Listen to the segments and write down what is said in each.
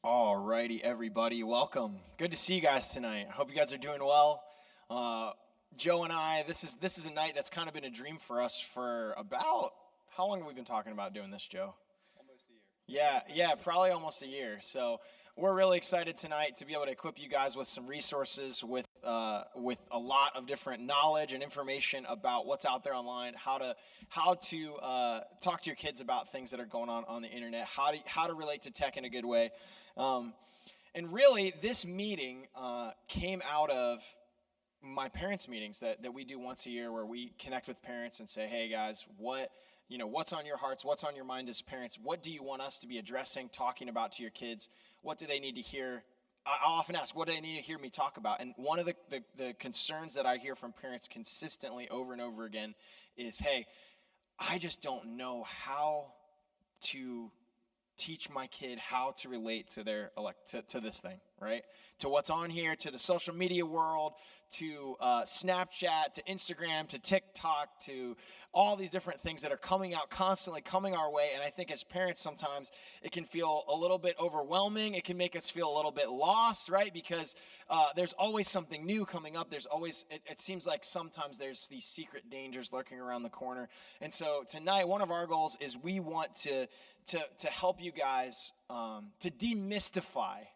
Alrighty, everybody, welcome. Good to see you guys tonight. I hope you guys are doing well. Joe and I, this is a night that's kind of been a dream for us for about how long have we been talking about doing this, Joe? Almost a year. Yeah, probably almost a year. So we're really excited tonight to be able to equip you guys with some resources, with a lot of different knowledge and information about what's out there online, how to talk to your kids about things that are going on the internet, how to relate to tech in a good way. Um, and really, this meeting came out of my parents' meetings that we do once a year, where we connect with parents and say, "Hey guys, what's on your hearts? What's on your mind as parents? What do you want us to be addressing, talking about to your kids? What do they need to hear?" I often ask, "What do they need to hear me talk about?" And one of the concerns that I hear from parents consistently over and over again is, "Hey, I just don't know how to teach my kid how to relate to to this thing, right? To what's on here, to the social media world, to Snapchat, to Instagram, to TikTok, to all these different things that are coming out constantly, coming our way." And I think as parents, sometimes it can feel a little bit overwhelming. It can make us feel a little bit lost, right? Because there's always something new coming up. There's always, it seems like sometimes there's these secret dangers lurking around the corner. And so tonight, one of our goals is we want to help you guys to demystify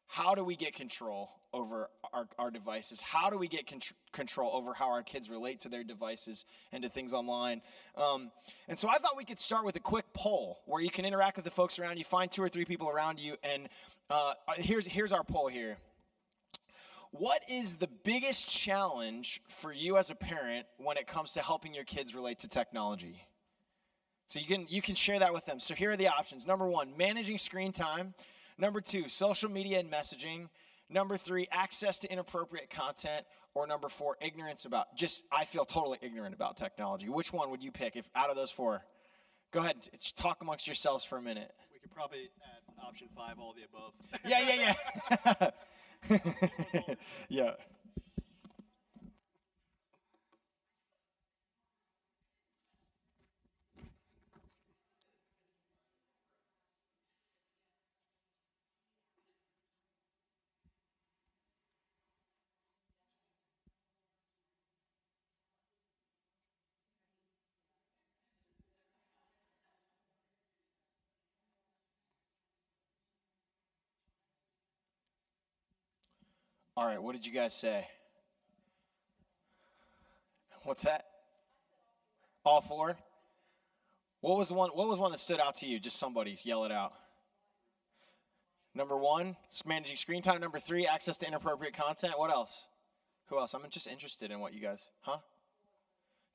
how do we get control over our devices. How do we get control over how our kids relate to their devices and to things online? And so I thought we could start with a quick poll where you can interact with the folks around you, find 2 or 3 people around you, and here's our poll here. What is the biggest challenge for you as a parent when it comes to helping your kids relate to technology? So you can share that with them. So here are the options. Number 1, managing screen time. Number 2, social media and messaging. Number 3, access to inappropriate content. Or number 4, ignorance about, I feel totally ignorant about technology. Which one would you pick if out of those 4? Go ahead, talk amongst yourselves for a minute. We could probably add option 5, all of the above. Yeah. Yeah. All right, what did you guys say? What's that? All 4? What was one that stood out to you? Just somebody yell it out. Number 1, managing screen time. Number 3, access to inappropriate content. What else? Who else? I'm just interested in what you guys,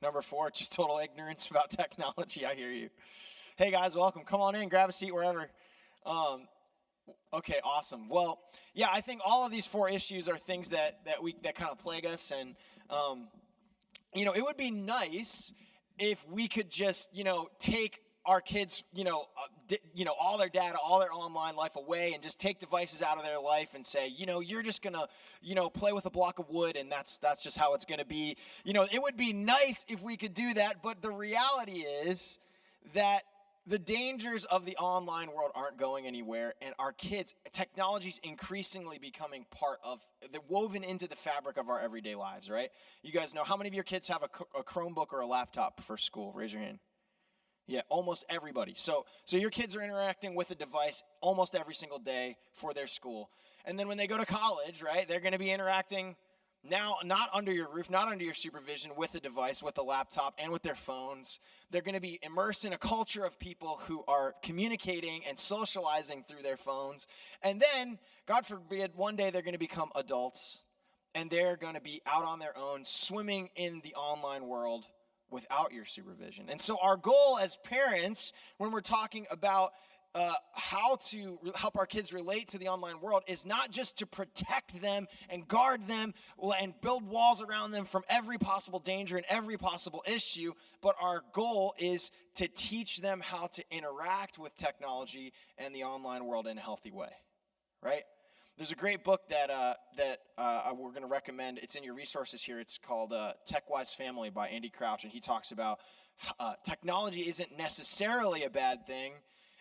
Number 4, just total ignorance about technology. I hear you. Hey guys, welcome. Come on in, grab a seat wherever. Okay, awesome. Well, yeah, I think all of these 4 issues are things that kind of plague us, and it would be nice if we could just take our kids all their data, all their online life away, and just take devices out of their life and say, you're just gonna play with a block of wood, and that's just how it's gonna be. It would be nice if we could do that, but the reality is that the dangers of the online world aren't going anywhere, and our kids, technology's increasingly becoming woven into the fabric of our everyday lives, right? You guys know, how many of your kids have a Chromebook or a laptop for school? Raise your hand. Yeah, almost everybody. So your kids are interacting with a device almost every single day for their school. And then when they go to college, right, they're going to be interacting now, not under your roof, not under your supervision, with a device, with a laptop, and with their phones. They're going to be immersed in a culture of people who are communicating and socializing through their phones. And then, God forbid, one day they're going to become adults, and they're going to be out on their own, swimming in the online world without your supervision. And so our goal as parents, when we're talking about how to help our kids relate to the online world, is not just to protect them and guard them and build walls around them from every possible danger and every possible issue, but our goal is to teach them how to interact with technology and the online world in a healthy way, right? There's a great book that we're going to recommend. It's in your resources here. It's called Tech-Wise Family by Andy Crouch, and he talks about technology isn't necessarily a bad thing.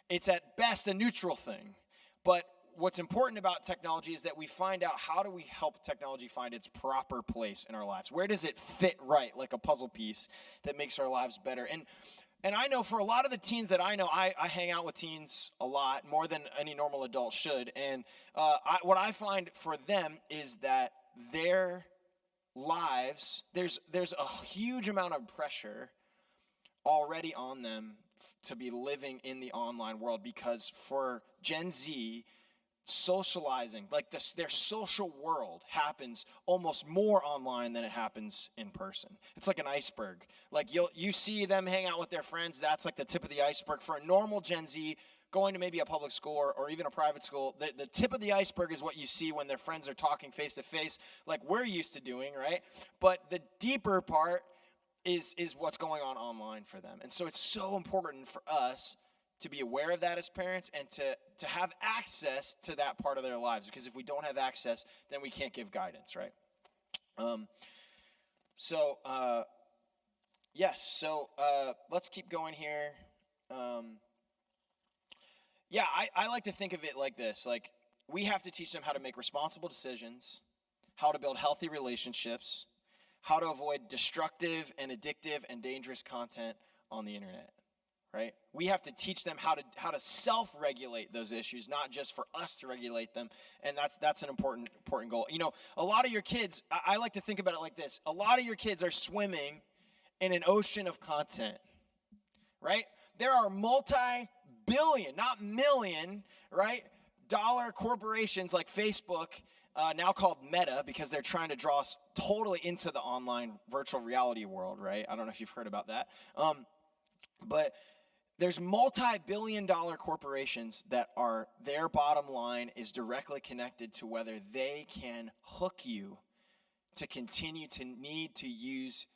It's at best a neutral thing. But what's important about technology is that we find out how do we help technology find its proper place in our lives? Where does it fit right, like a puzzle piece that makes our lives better? And I know for a lot of the teens that I know, I hang out with teens a lot, more than any normal adult should. And what I find for them is that their lives, there's a huge amount of pressure already on them to be living in the online world, because for Gen Z, socializing, like this, their social world happens almost more online than it happens in person. It's like an iceberg. Like you see them hang out with their friends, that's like the tip of the iceberg. For a normal Gen Z going to maybe a public school or even a private school, the tip of the iceberg is what you see when their friends are talking face to face, like we're used to doing, right? But the deeper part is what's going on online for them. And so it's so important for us to be aware of that as parents and to have access to that part of their lives, because if we don't have access, then we can't give guidance, right? Let's keep going here. I like to think of it like this. Like, we have to teach them how to make responsible decisions, how to build healthy relationships, how to avoid destructive and addictive and dangerous content on the internet. Right? We have to teach them how to self-regulate those issues, not just for us to regulate them, and that's an important goal. You know, a lot of your kids, I like to think about it like this. A lot of your kids are swimming in an ocean of content, right? There are multi-billion, not million, right, dollar corporations like Facebook, now called Meta, because they're trying to draw us totally into the online virtual reality world, right? I don't know if you've heard about that. But there's multi-billion-dollar corporations that are, their bottom line is directly connected to whether they can hook you to continue to need to use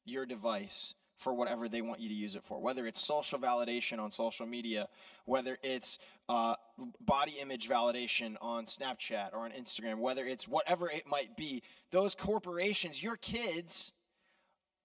your device for whatever they want you to use it for. Whether it's social validation on social media, whether it's body image validation on Snapchat or on Instagram, whether it's whatever it might be, those corporations, your kids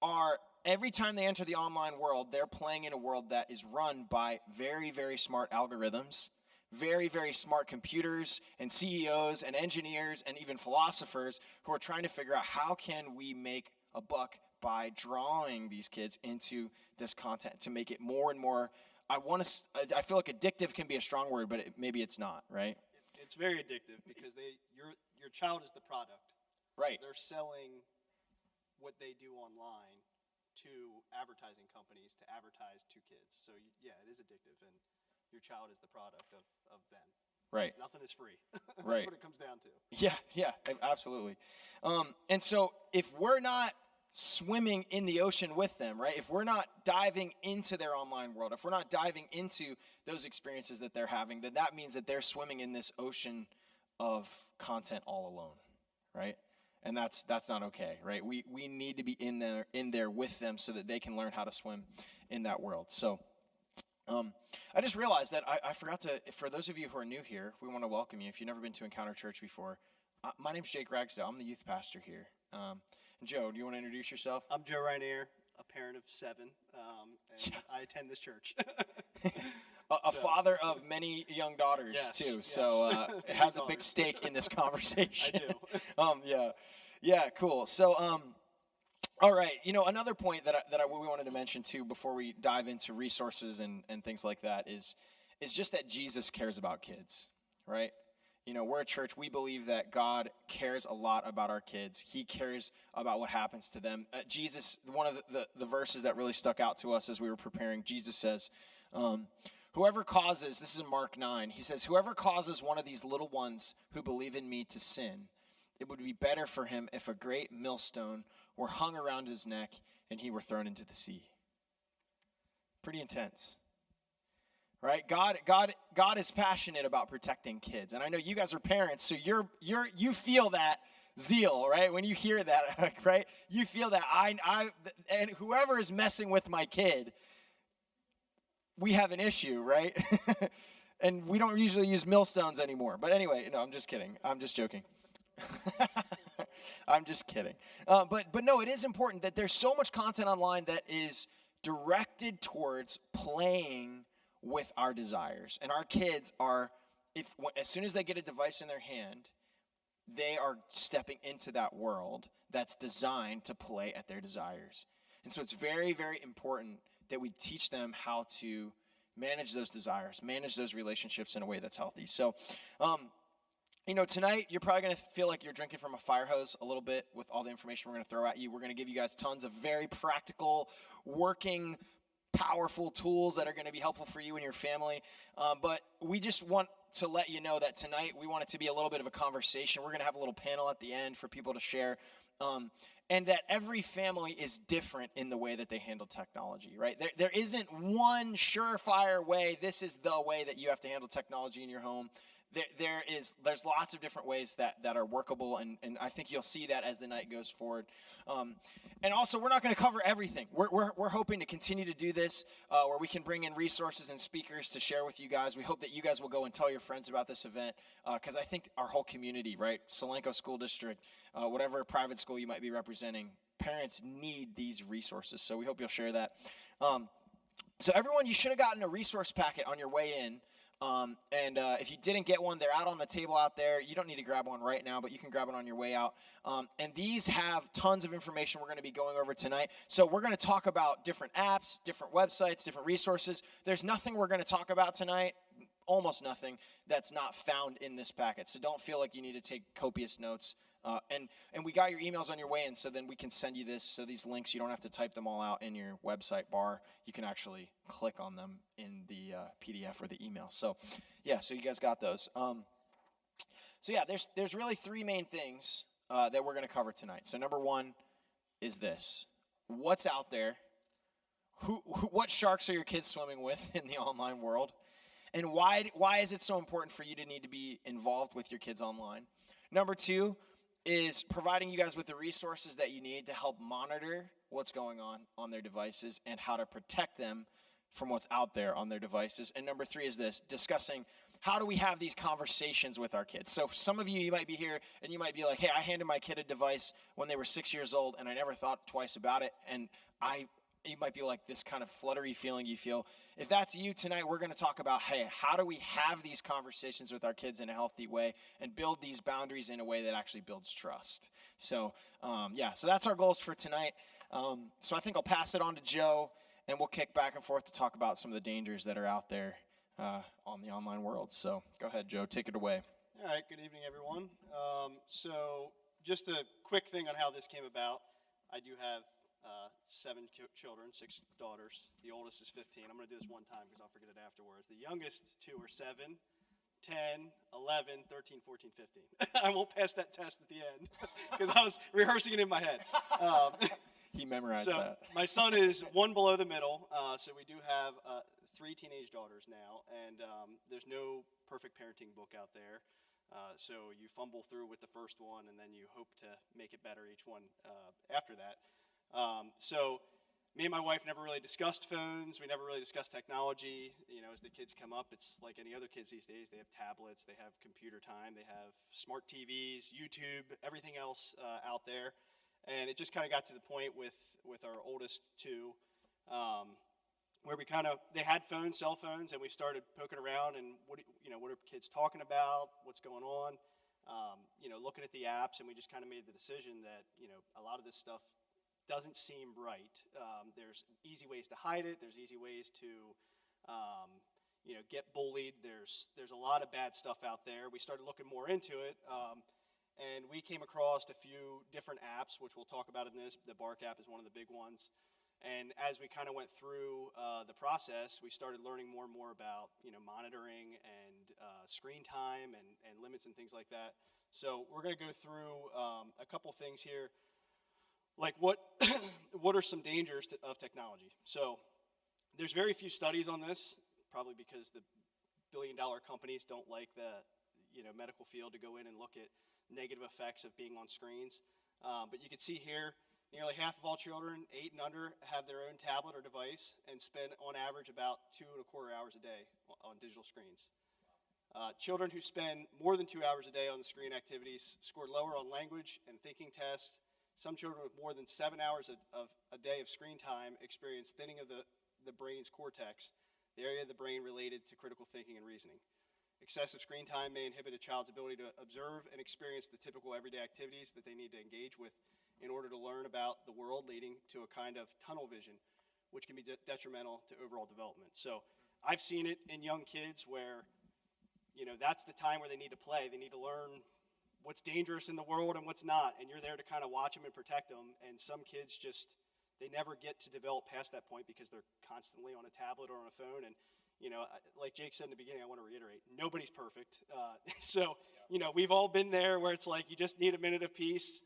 are, every time they enter the online world, they're playing in a world that is run by very, very smart algorithms, very, very smart computers and CEOs and engineers and even philosophers who are trying to figure out how can we make a buck by drawing these kids into this content to make it more and more. I feel like addictive can be a strong word, but maybe it's not, right? It's very addictive because your child is the product. Right. They're selling what they do online to advertising companies to advertise to kids. So yeah, it is addictive, and your child is the product of them. Right. Nothing is free. That's right. what it comes down to. Yeah, absolutely. And so if we're not swimming in the ocean with them, right? If we're not diving into their online world, if we're not diving into those experiences that they're having, then that means that they're swimming in this ocean of content all alone, right? And that's not okay, right? We need to be in there with them so that they can learn how to swim in that world. So I just realized that I forgot to, for those of you who are new here, we want to welcome you. If you've never been to Encounter Church before, my name's Jake Ragsdale. I'm the youth pastor here. And Joe, do you want to introduce yourself? I'm Joe Rainier, a parent of 7, and I attend this church. A father of many young daughters, yes, too, yes. so it has a big stake in this conversation. I do. Yeah, cool. So, all right, another point that we wanted to mention, too, before we dive into resources and things like that is just that Jesus cares about kids, right? We're a church. We believe that God cares a lot about our kids. He cares about what happens to them. Jesus, one of the verses that really stuck out to us as we were preparing, Jesus says, whoever causes, this is in Mark 9, he says, whoever causes one of these little ones who believe in me to sin, it would be better for him if a great millstone were hung around his neck and he were thrown into the sea. Pretty intense. Right? God is passionate about protecting kids. And I know you guys are parents, so you feel that zeal, right? When you hear that, right? You feel that and whoever is messing with my kid, we have an issue, right? And we don't usually use millstones anymore. But anyway, no, I'm just kidding. I'm just joking. I'm just kidding. But no, it is important that there's so much content online that is directed towards playing with our desires. And our kids are as soon as they get a device in their hand, they are stepping into that world that's designed to play at their desires. And so it's very, very important that we teach them how to manage those desires, manage those relationships in a way that's healthy. So, tonight you're probably going to feel like you're drinking from a fire hose a little bit with all the information we're going to throw at you. We're going to give you guys tons of very practical, working, powerful tools that are going to be helpful for you and your family. But we just want to let you know that tonight we want it to be a little bit of a conversation. We're going to have a little panel at the end for people to share. And that every family is different in the way that they handle technology, right? There isn't one surefire way. This is the way that you have to handle technology in your home. There's lots of different ways that are workable, and I think you'll see that as the night goes forward. And also, we're not going to cover everything. We're hoping to continue to do this where we can bring in resources and speakers to share with you guys. We hope that you guys will go and tell your friends about this event, because I think our whole community, right, Solanco School District, whatever private school you might be representing, parents need these resources. So we hope you'll share that. So everyone, you should have gotten a resource packet on your way in. And if you didn't get one, they're out on the table out there. You don't need to grab one right now, but you can grab it on your way out. And these have tons of information we're going to be going over tonight. So we're going to talk about different apps, different websites, different resources. There's nothing we're going to talk about tonight, almost nothing, that's not found in this packet. So don't feel like you need to take copious notes. And we got your emails on your way in, so then we can send you this. So these links, you don't have to type them all out in your website bar. You can actually click on them in the PDF or the email. So, yeah, so you guys got those. There's really three main things that we're going to cover tonight. So number one is this. What's out there? What sharks are your kids swimming with in the online world? And why is it so important for you to need to be involved with your kids online? Number two is providing you guys with the resources that you need to help monitor what's going on their devices and how to protect them from what's out there on their devices. And number three is this, discussing how do we have these conversations with our kids. So some of you might be here and you might be like, hey, I handed my kid a device when they were 6 years old and I never thought twice about it. And you might be like this kind of fluttery feeling you feel. If that's you tonight, we're going to talk about, hey, how do we have these conversations with our kids in a healthy way and build these boundaries in a way that actually builds trust. So, so that's our goals for tonight. So I think I'll pass it on to Joe, and we'll kick back and forth to talk about some of the dangers that are out there on the online world. So go ahead, Joe, take it away. All right, good evening, everyone. So just a quick thing on how this came about. I do have 7 children, 6 daughters. The oldest is 15. I'm going to do this one time because I'll forget it afterwards. The youngest 2 are 7, 10, 11, 13, 14, 15. I won't pass that test at the end because I was rehearsing it in my head. He memorized that. My son is one below the middle, so we do have 3 teenage daughters now, and there's no perfect parenting book out there. So you fumble through with the first one, and then you hope to make it better each one after that. So me and my wife never really discussed phones. We never really discussed technology. As the kids come up, it's like any other kids these days. They have tablets, they have computer time, they have smart TVs, YouTube, everything else out there. And it just kind of got to the point with our oldest 2 where they had phones, cell phones, and we started poking around and what are kids talking about, what's going on, looking at the apps, and we just kind of made the decision that, a lot of this stuff doesn't seem right. There's easy ways to hide it. There's easy ways to, get bullied. There's a lot of bad stuff out there. We started looking more into it, and we came across a few different apps, which we'll talk about in this. The Bark app is one of the big ones. And as we kind of went through the process, we started learning more and more about, monitoring and screen time and limits and things like that. So we're going to go through a couple things here. Like what are some dangers of technology? So there's very few studies on this, probably because the billion-dollar companies don't like the medical field to go in and look at negative effects of being on screens. But you can see here, nearly half of all children 8 and under have their own tablet or device and spend on average about 2.25 hours a day on digital screens. Children who spend more than 2 hours a day on the screen activities scored lower on language and thinking tests. Some children with more than 7 hours of a day of screen time experience thinning of the brain's cortex, the area of the brain related to critical thinking and reasoning. Excessive screen time may inhibit a child's ability to observe and experience the typical everyday activities that they need to engage with in order to learn about the world, leading to a kind of tunnel vision, which can be detrimental to overall development. So I've seen it in young kids where, that's the time where they need to play. They need to learn what's dangerous in the world and what's not, and you're there to kind of watch them and protect them. And some kids just, they never get to develop past that point because they're constantly on a tablet or on a phone. And like Jake said in the beginning, I want to reiterate, nobody's perfect. So we've all been there where it's like you just need a minute of peace.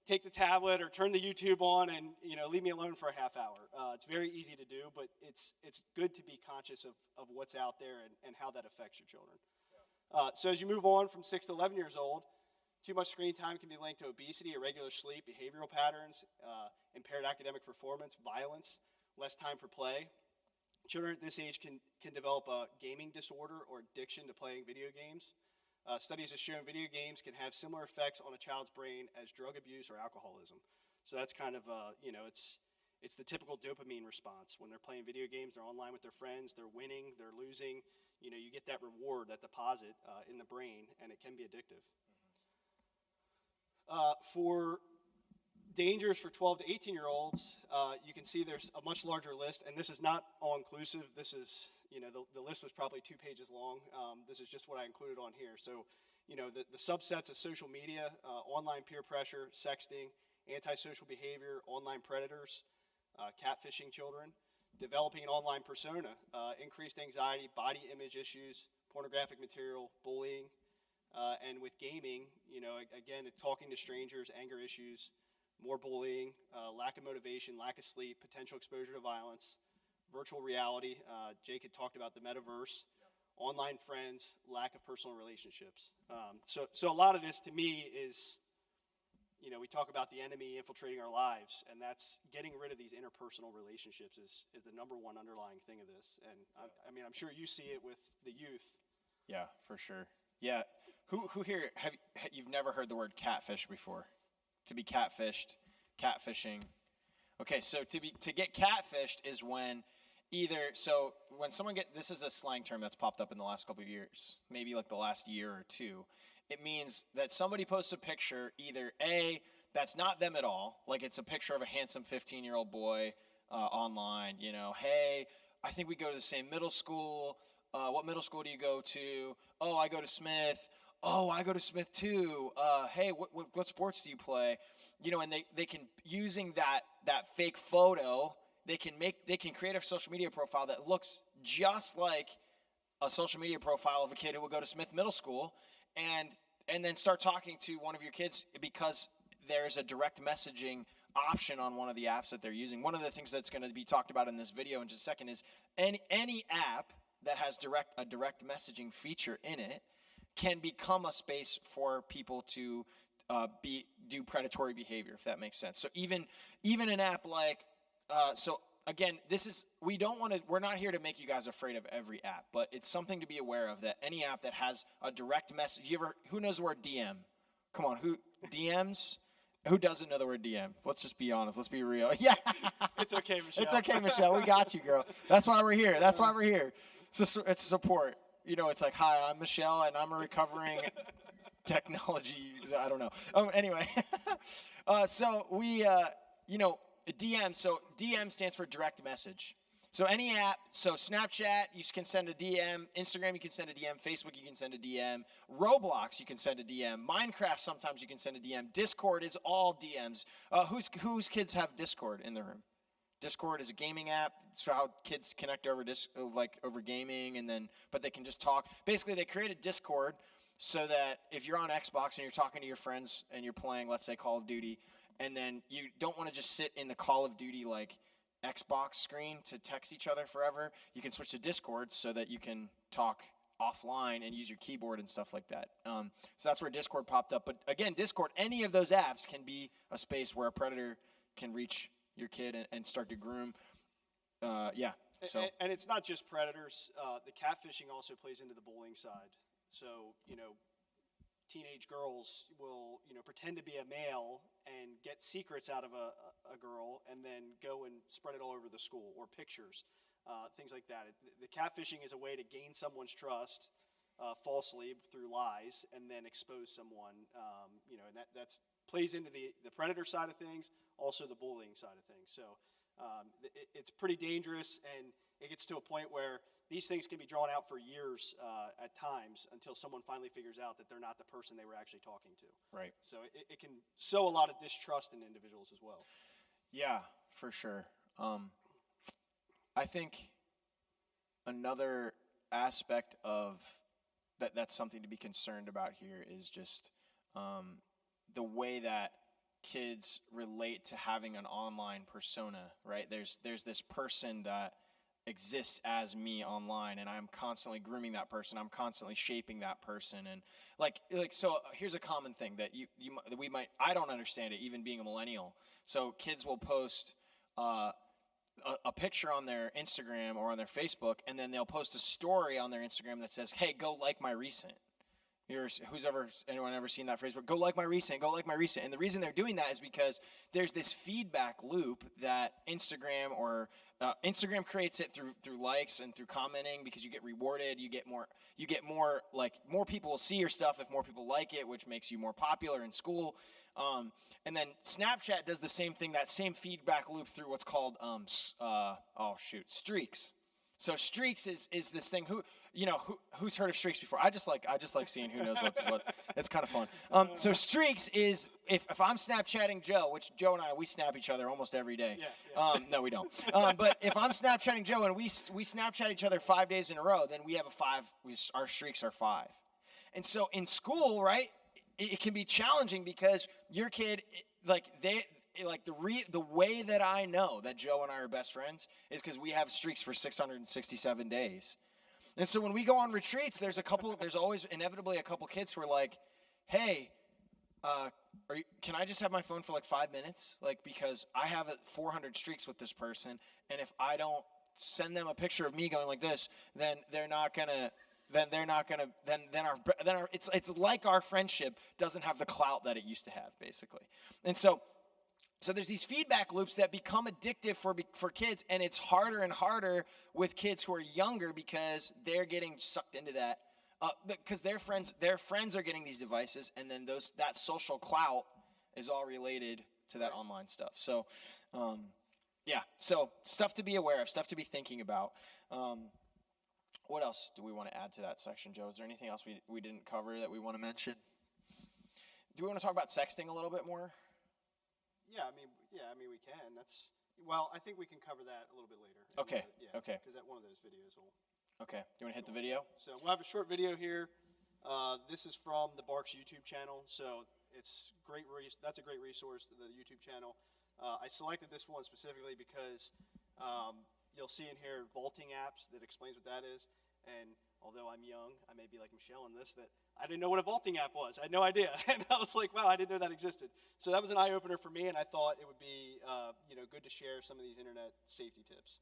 Take the tablet or turn the YouTube on and leave me alone for a half hour. It's very easy to do, but it's good to be conscious of what's out there and how that affects your children. So as you move on from 6 to 11 years old, too much screen time can be linked to obesity, irregular sleep, behavioral patterns, impaired academic performance, violence, less time for play. Children at this age can develop a gaming disorder or addiction to playing video games. Studies have shown video games can have similar effects on a child's brain as drug abuse or alcoholism. So that's kind of, it's the typical dopamine response. When they're playing video games, they're online with their friends, they're winning, they're losing. You get that reward, that deposit in the brain, and it can be addictive. For dangers for 12 to 18-year-olds, you can see there's a much larger list, and this is not all-inclusive. This is, the list was probably 2 pages long. This is just what I included on here. So, the subsets of social media, online peer pressure, sexting, antisocial behavior, online predators, catfishing children, developing an online persona, increased anxiety, body image issues, pornographic material, bullying, and with gaming, again, talking to strangers, anger issues, more bullying, lack of motivation, lack of sleep, potential exposure to violence, virtual reality. Jake had talked about the metaverse, online friends, lack of personal relationships. So a lot of this to me is, we talk about the enemy infiltrating our lives, and that's getting rid of these interpersonal relationships is the number one underlying thing of this. And I'm sure you see it with the youth. Yeah, for sure. Yeah. Who here you've never heard the word catfish before? To be catfished, catfishing. Okay, so to get catfished is when when someone this is a slang term that's popped up in the last couple of years, maybe like the last year or two. It means that somebody posts a picture, either A, that's not them at all, like it's a picture of a handsome 15-year-old boy online, hey, I think we go to the same middle school. What middle school do you go to? Oh, I go to Smith. Oh, I go to Smith too. Hey, what sports do you play? And they can, using that fake photo, they can create a social media profile that looks just like a social media profile of a kid who would go to Smith Middle School, and then start talking to one of your kids because there's a direct messaging option on one of the apps that they're using. One of the things that's going to be talked about in this video in just a second is any app that has a direct messaging feature in it can become a space for people to do predatory behavior, if that makes sense. So even an app like again, we're not here to make you guys afraid of every app, but it's something to be aware of, that any app that has a direct message. Who knows the word DM? Come on, who DMs? Who doesn't know the word DM? Let's just be honest. Let's be real. Yeah. It's okay, Michelle. It's okay, Michelle. We got you, girl. That's why we're here. It's support. It's like, hi, I'm Michelle, and I'm a recovering technology. I don't know. Anyway, so we, DM. So DM stands for direct message. So any app, so Snapchat, you can send a DM. Instagram, you can send a DM. Facebook, you can send a DM. Roblox, you can send a DM. Minecraft, sometimes you can send a DM. Discord is all DMs. Whose kids have Discord in the room? Discord is a gaming app. So how kids connect over over gaming, but they can just talk. Basically, they create a Discord so that if you're on Xbox and you're talking to your friends and you're playing, let's say, Call of Duty, and then you don't want to just sit in the Call of Duty Xbox screen to text each other forever, you can switch to Discord so that you can talk offline and use your keyboard and stuff like that. So that's where Discord popped up. But again, Discord, any of those apps can be a space where a predator can reach your kid and start to groom. So and it's not just predators. The catfishing also plays into the bullying side. So teenage girls will pretend to be a male and get secrets out of a girl and then go and spread it all over the school, or pictures, things like that. The catfishing is a way to gain someone's trust falsely through lies and then expose someone, and that's plays into the predator side of things, also the bullying side of things. So it's pretty dangerous, and it gets to a point where these things can be drawn out for years at times until someone finally figures out that they're not the person they were actually talking to. Right. So it can sow a lot of distrust in individuals as well. Yeah, for sure. I think another aspect of that's something to be concerned about here is just the way that kids relate to having an online persona, right? There's this person that exists as me online, and I'm constantly grooming that person. I'm constantly shaping that person, and like so. Here's a common thing that we might. I don't understand it, even being a millennial. So kids will post a picture on their Instagram or on their Facebook, and then they'll post a story on their Instagram that says, "Hey, go like my recent." Anyone ever seen that phrase? But go like my recent, go like my recent. And the reason they're doing that is because there's this feedback loop that Instagram creates it through likes and through commenting, because you get rewarded, you get more more people will see your stuff if more people like it, which makes you more popular in school. And then Snapchat does the same thing, that same feedback loop through what's called streaks. So streaks is this thing. Who's heard of streaks before? I just like seeing who knows what. It's kind of fun. So streaks is if I'm Snapchatting Joe, which Joe and we snap each other almost every day. Yeah. No, we don't. But if I'm Snapchatting Joe and we Snapchat each other 5 days in a row, then we have a 5. Our streaks are 5. And so in school, right, it can be challenging because your kid, the way that I know that Joe and I are best friends is because we have streaks for 667 days. And so when we go on retreats, there's always inevitably a couple kids who are like, "Hey, can I just have my phone for like 5 minutes? Like, because I have 400 streaks with this person, and if I don't send them a picture of me going like this, then they're not gonna. Then it's like our friendship doesn't have the clout that it used to have, basically. And so there's these feedback loops that become addictive for kids, and it's harder and harder with kids who are younger because they're getting sucked into that because their friends are getting these devices, and then that social clout is all related to that online stuff. So so stuff to be aware of, stuff to be thinking about. What else do we want to add to that section, Joe? Is there anything else we didn't cover that we want to mention? Do we want to talk about sexting a little bit more? Yeah, I mean, we can. I think we can cover that a little bit later. Okay. Okay. Because one of those videos will. Okay. Do you want to hit the video? So we'll have a short video here. This is from the Barks YouTube channel. So it's great. That's a great resource, the YouTube channel. I selected this one specifically because you'll see in here vaulting apps that explains what that is. And although I'm young, I may be like Michelle in this, that I didn't know what a vaulting app was. I had no idea. And I was like, wow, I didn't know that existed. So that was an eye-opener for me, and I thought it would be good to share some of these internet safety tips.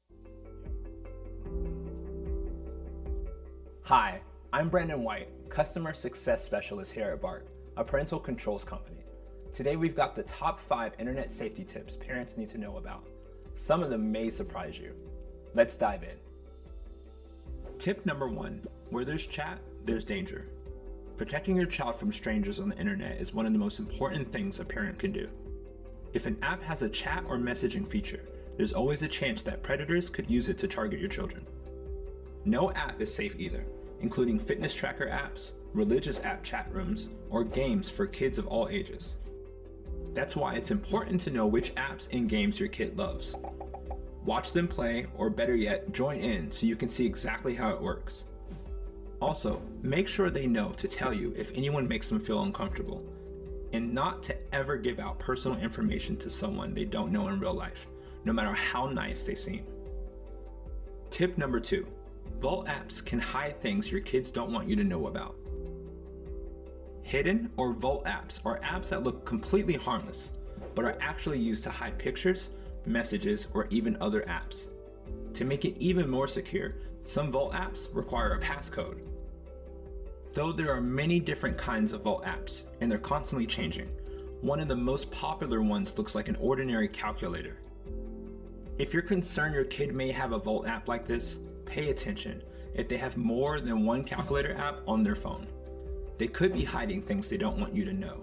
Hi, I'm Brandon White, Customer Success Specialist here at BARK, a parental controls company. Today we've got the top 5 internet safety tips parents need to know about. Some of them may surprise you. Let's dive in. Tip number 1, where there's chat, there's danger. Protecting your child from strangers on the internet is one of the most important things a parent can do. If an app has a chat or messaging feature, there's always a chance that predators could use it to target your children. No app is safe either, including fitness tracker apps, religious app chat rooms, or games for kids of all ages. That's why it's important to know which apps and games your kid loves. Watch them play, or better yet, join in so you can see exactly how it works. Also, make sure they know to tell you if anyone makes them feel uncomfortable, and not to ever give out personal information to someone they don't know in real life, no matter how nice they seem. Tip number 2, vault apps can hide things your kids don't want you to know about. Hidden or vault apps are apps that look completely harmless, but are actually used to hide pictures, messages, or even other apps. To make it even more secure, some vault apps require a passcode. Though there are many different kinds of vault apps, and they're constantly changing, one of the most popular ones looks like an ordinary calculator. If you're concerned your kid may have a vault app like this, pay attention if they have more than one calculator app on their phone. They could be hiding things they don't want you to know,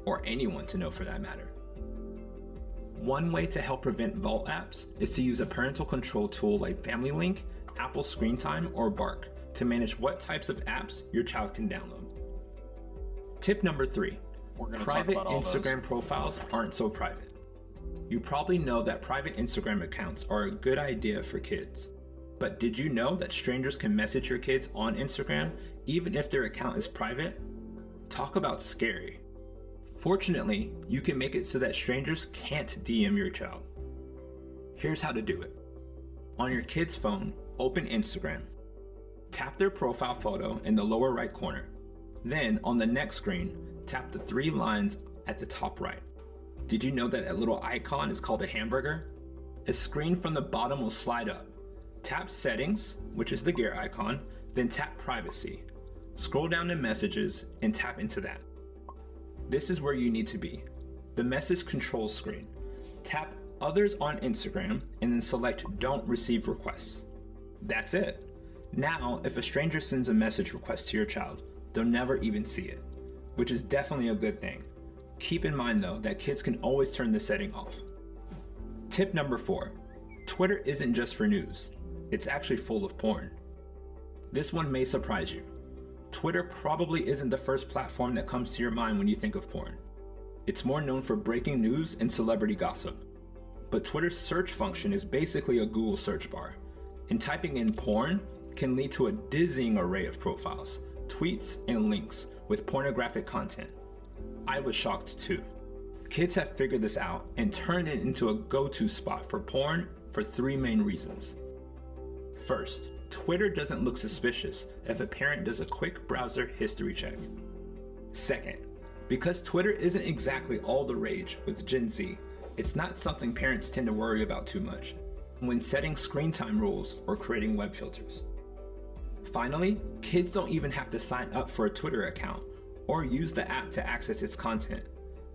or anyone to know for that matter. One way to help prevent vault apps is to use a parental control tool like Family Link, Apple Screen Time, or Bark to manage what types of apps your child can download. Tip number 3, private Instagram profiles aren't so private. You probably know that private Instagram accounts are a good idea for kids. But did you know that strangers can message your kids on Instagram even if their account is private? Talk about scary. Fortunately, you can make it so that strangers can't DM your child. Here's how to do it. On your kid's phone, open Instagram. Tap their profile photo in the lower right corner. Then, on the next screen, tap the 3 lines at the top right. Did you know that little icon is called a hamburger? A screen from the bottom will slide up. Tap Settings, which is the gear icon, then tap Privacy. Scroll down to Messages and tap into that. This is where you need to be. The message control screen. Tap Others on Instagram and then select Don't Receive Requests. That's it. Now, if a stranger sends a message request to your child, they'll never even see it, which is definitely a good thing. Keep in mind though that kids can always turn this setting off. Tip number 4, Twitter isn't just for news. It's actually full of porn. This one may surprise you. Twitter probably isn't the first platform that comes to your mind when you think of porn. It's more known for breaking news and celebrity gossip. But Twitter's search function is basically a Google search bar, and typing in porn can lead to a dizzying array of profiles, tweets, and links with pornographic content. I was shocked too. Kids have figured this out and turned it into a go-to spot for porn for 3 main reasons. First, Twitter doesn't look suspicious if a parent does a quick browser history check. Second, because Twitter isn't exactly all the rage with Gen Z, it's not something parents tend to worry about too much when setting screen time rules or creating web filters. Finally, kids don't even have to sign up for a Twitter account or use the app to access its content.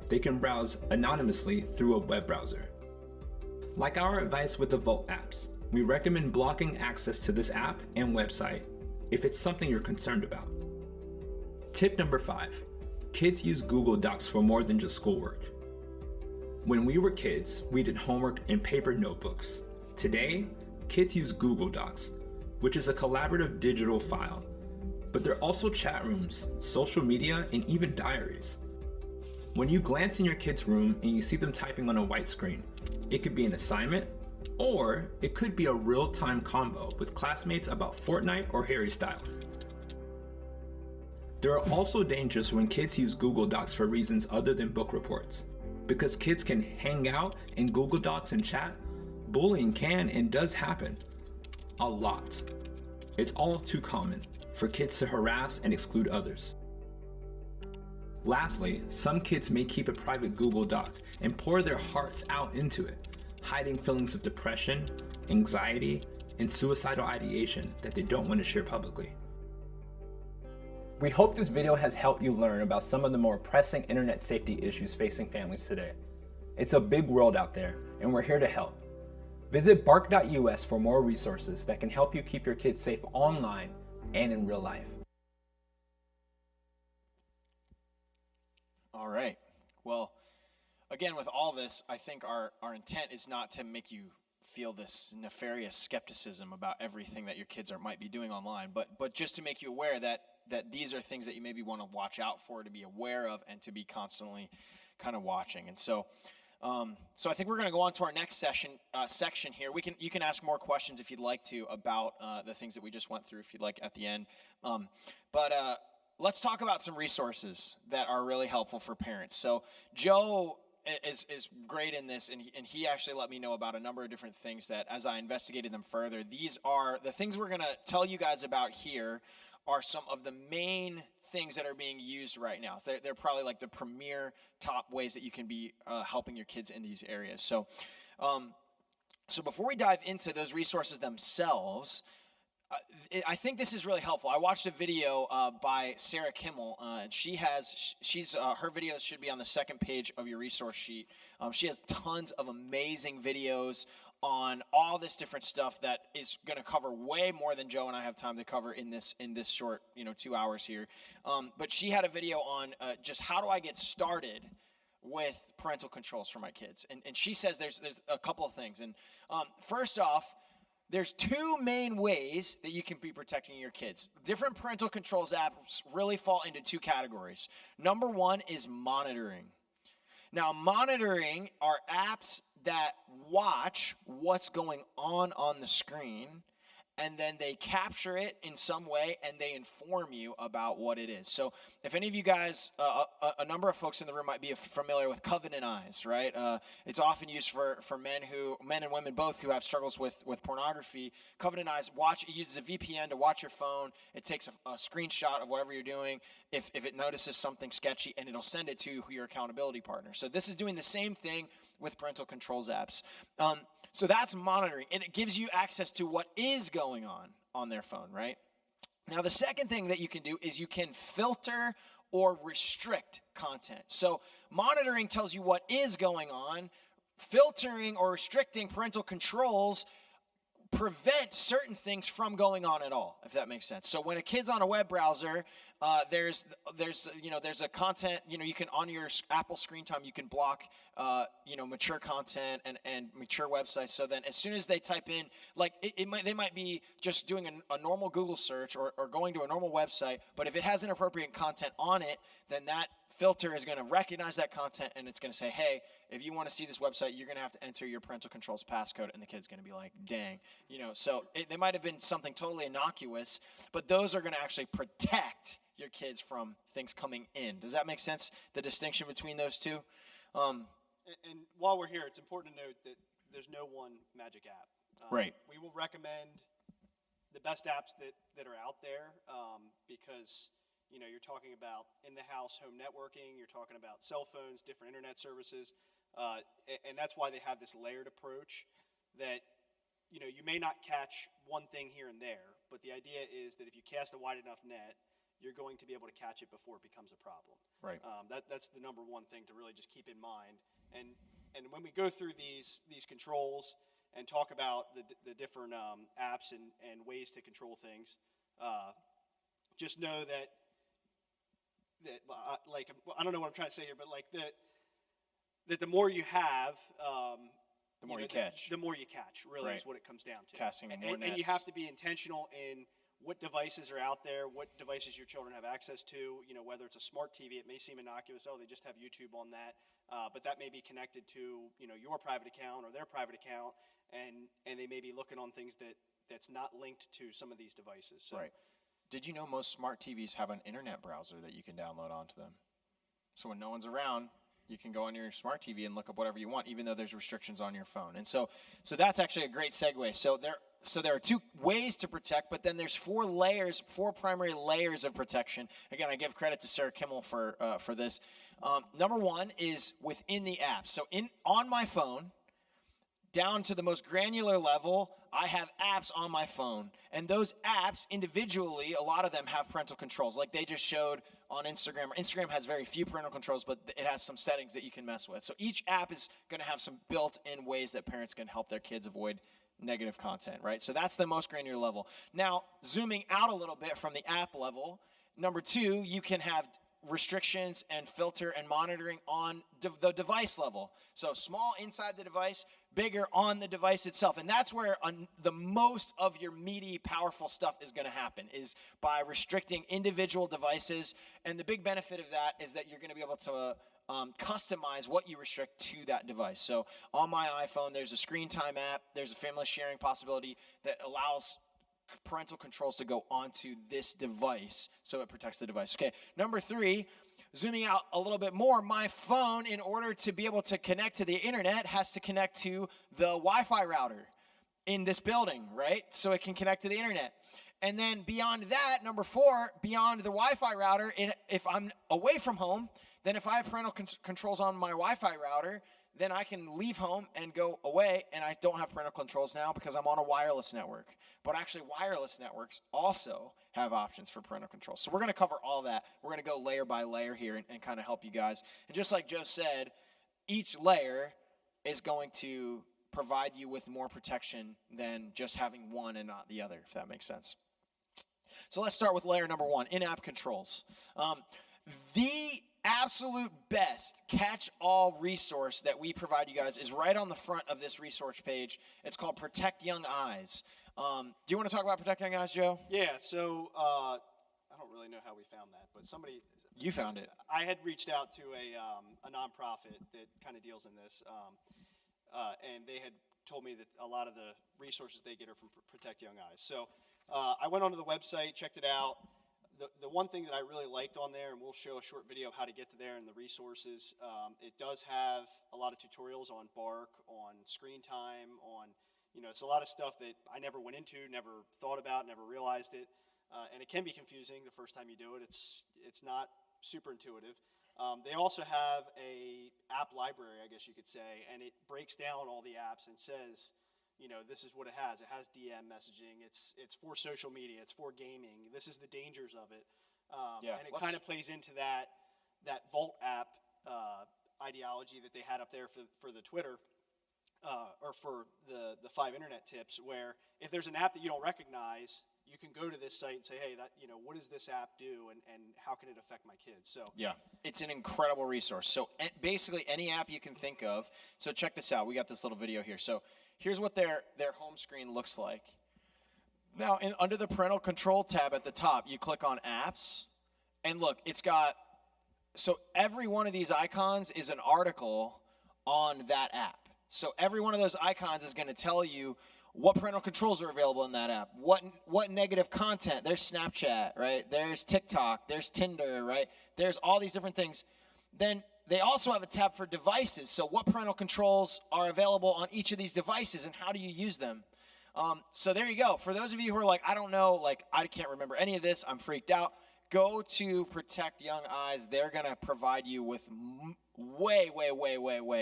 They can browse anonymously through a web browser. Like our advice with the Vault apps, we recommend blocking access to this app and website if it's something you're concerned about. Tip number 5, kids use Google Docs for more than just schoolwork. When we were kids, we did homework in paper notebooks. Today, kids use Google Docs, which is a collaborative digital file. But there are also chat rooms, social media, and even diaries. When you glance in your kid's room and you see them typing on a white screen, it could be an assignment, or it could be a real-time combo with classmates about Fortnite or Harry Styles. There are also dangers when kids use Google Docs for reasons other than book reports. Because kids can hang out in Google Docs and chat, bullying can and does happen. A lot. It's all too common for kids to harass and exclude others. Lastly, some kids may keep a private Google Doc and pour their hearts out into it, hiding feelings of depression, anxiety, and suicidal ideation that they don't want to share publicly. We hope this video has helped you learn about some of the more pressing internet safety issues facing families today. It's a big world out there, and we're here to help. Visit bark.us for more resources that can help you keep your kids safe online and in real life. All right. Well, again, with all this, I think our intent is not to make you feel this nefarious skepticism about everything that your kids might be doing online, but just to make you aware that these are things that you maybe want to watch out for, to be aware of, and to be constantly kind of watching. And so I think we're going to go on to our next section here. You can ask more questions if you'd like to about the things that we just went through, if you'd like, at the end. But let's talk about some resources that are really helpful for parents. So Joe is great in this, and he actually let me know about a number of different things that, as I investigated them further, these are the things we're going to tell you guys about here are some of the main things that are being used right now. They're probably like the premier top ways that you can be helping your kids in these areas. So before we dive into those resources themselves, I think this is really helpful. I watched a video by Sarah Kimmel, and her videos should be on the second page of your resource sheet. She has tons of amazing videos on all this different stuff that is going to cover way more than Joe and I have time to cover in this short 2 hours here. But she had a video on just how do I get started with parental controls for my kids, and she says there's a couple of things. And first off, there's two main ways that you can be protecting your kids. Different parental controls apps really fall into two categories. Number one is monitoring. Now, monitoring are apps that watch what's going on the screen, and then they capture it in some way, and they inform you about what it is. So if any of you guys, a number of folks in the room might be familiar with Covenant Eyes, right? It's often used for men and women both who have struggles with pornography. Covenant Eyes it uses a VPN to watch your phone. It takes a screenshot of whatever you're doing if it notices something sketchy, and it'll send it to your accountability partner. So this is doing the same thing with parental controls apps. So that's monitoring, and it gives you access to what is going on their phone, right? Now, the second thing that you can do is you can filter or restrict content. So monitoring tells you what is going on. Filtering or restricting parental controls prevent certain things from going on at all, if that makes sense. So when a kid's on a web browser, there's a content, you can, on your Apple screen time, you can block mature content and mature websites. So then as soon as they type in, like they might be just doing a normal Google search or going to a normal website, but if it has inappropriate content on it, then that filter is going to recognize that content, and it's going to say, hey, if you want to see this website, you're going to have to enter your parental controls passcode, and the kid's going to be like, dang. So they might have been something totally innocuous, but those are going to actually protect your kids from things coming in. Does that make sense, the distinction between those two? And while we're here, it's important to note that there's no one magic app. Right. We will recommend the best apps that are out there because you're talking about in-the-house home networking, you're talking about cell phones, different internet services, and that's why they have this layered approach that, you may not catch one thing here and there, but the idea is that if you cast a wide enough net, you're going to be able to catch it before it becomes a problem. Right. That's the number one thing to really just keep in mind. And when we go through these controls and talk about the different apps and ways to control things, just know that I don't know what I'm trying to say here, but that the more you have, the more you catch. The more you catch, really, right. is what it comes down to. Casting more nets. And you have to be intentional in what devices are out there, what devices your children have access to. Whether it's a smart TV, it may seem innocuous. Oh, they just have YouTube on that, but that may be connected to your private account or their private account, and they may be looking on things that's not linked to some of these devices. So. Right. Did you know most smart TVs have an internet browser that you can download onto them? So when no one's around, you can go on your smart TV and look up whatever you want, even though there's restrictions on your phone. And so that's actually a great segue. So there are two ways to protect, but then there's four primary layers of protection. Again, I give credit to Sarah Kimmel for this. Number one is within the app. So on my phone, down to the most granular level, I have apps on my phone. And those apps individually, a lot of them have parental controls. Like they just showed on Instagram. Instagram has very few parental controls, but it has some settings that you can mess with. So each app is going to have some built-in ways that parents can help their kids avoid negative content, right? So that's the most granular level. Now, zooming out a little bit from the app level, number two, you can have restrictions and filter and monitoring on the device level. So small inside the device, bigger on the device itself. And that's where the most of your meaty, powerful stuff is going to happen, is by restricting individual devices. And the big benefit of that is that you're going to be able to customize what you restrict to that device. So on my iPhone, there's a screen time app. There's a family sharing possibility that allows parental controls to go onto this device, so it protects the device. Okay, number three, zooming out a little bit more, my phone, in order to be able to connect to the internet, has to connect to the Wi-Fi router in this building, right? So it can connect to the internet. And then beyond that, number four, beyond the Wi-Fi router, if I'm away from home, then if I have parental controls on my Wi-Fi router, then I can leave home and go away, and I don't have parental controls now because I'm on a wireless network. But actually, wireless networks also have options for parental control. So we're going to cover all that. We're going to go layer by layer here and kind of help you guys. And just like Joe said, each layer is going to provide you with more protection than just having one and not the other, if that makes sense. So let's start with layer number one, in-app controls. The absolute best catch-all resource that we provide you guys is right on the front of this resource page. It's called Protect Young Eyes. Do you want to talk about Protect Young Eyes, Joe? Yeah, so I don't really know how we found that, but somebody... You found it. I had reached out to a nonprofit that kind of deals in this, and they had told me that a lot of the resources they get are from Protect Young Eyes. So I went onto the website, checked it out. The one thing that I really liked on there, and we'll show a short video of how to get to there and the resources, it does have a lot of tutorials on Bark, on screen time, on, it's a lot of stuff that I never went into, never thought about, never realized it. And it can be confusing the first time you do it. It's not super intuitive. They also have a app library, I guess you could say, and it breaks down all the apps and says, this is what it has. It has DM messaging. It's for social media. It's for gaming. This is the dangers of it. And it kind of plays into that Vault app ideology that they had up there for the Twitter or for the 5 internet tips, where if there's an app that you don't recognize, you can go to this site and say, hey, what does this app do, and how can it affect my kids? So yeah, it's an incredible resource. So basically any app you can think of. So check this out. We got this little video here. So here's what their home screen looks like. Now, under the parental control tab at the top, you click on apps, and look, it's got, so every one of these icons is an article on that app. So every one of those icons is going to tell you what parental controls are available in that app, what negative content. There's Snapchat, right? There's TikTok, there's Tinder, right? There's all these different things. Then they also have a tab for devices. So what parental controls are available on each of these devices, and how do you use them? So there you go. For those of you who are like, I don't know, like I can't remember any of this, I'm freaked out, go to Protect Young Eyes. They're going to provide you with way.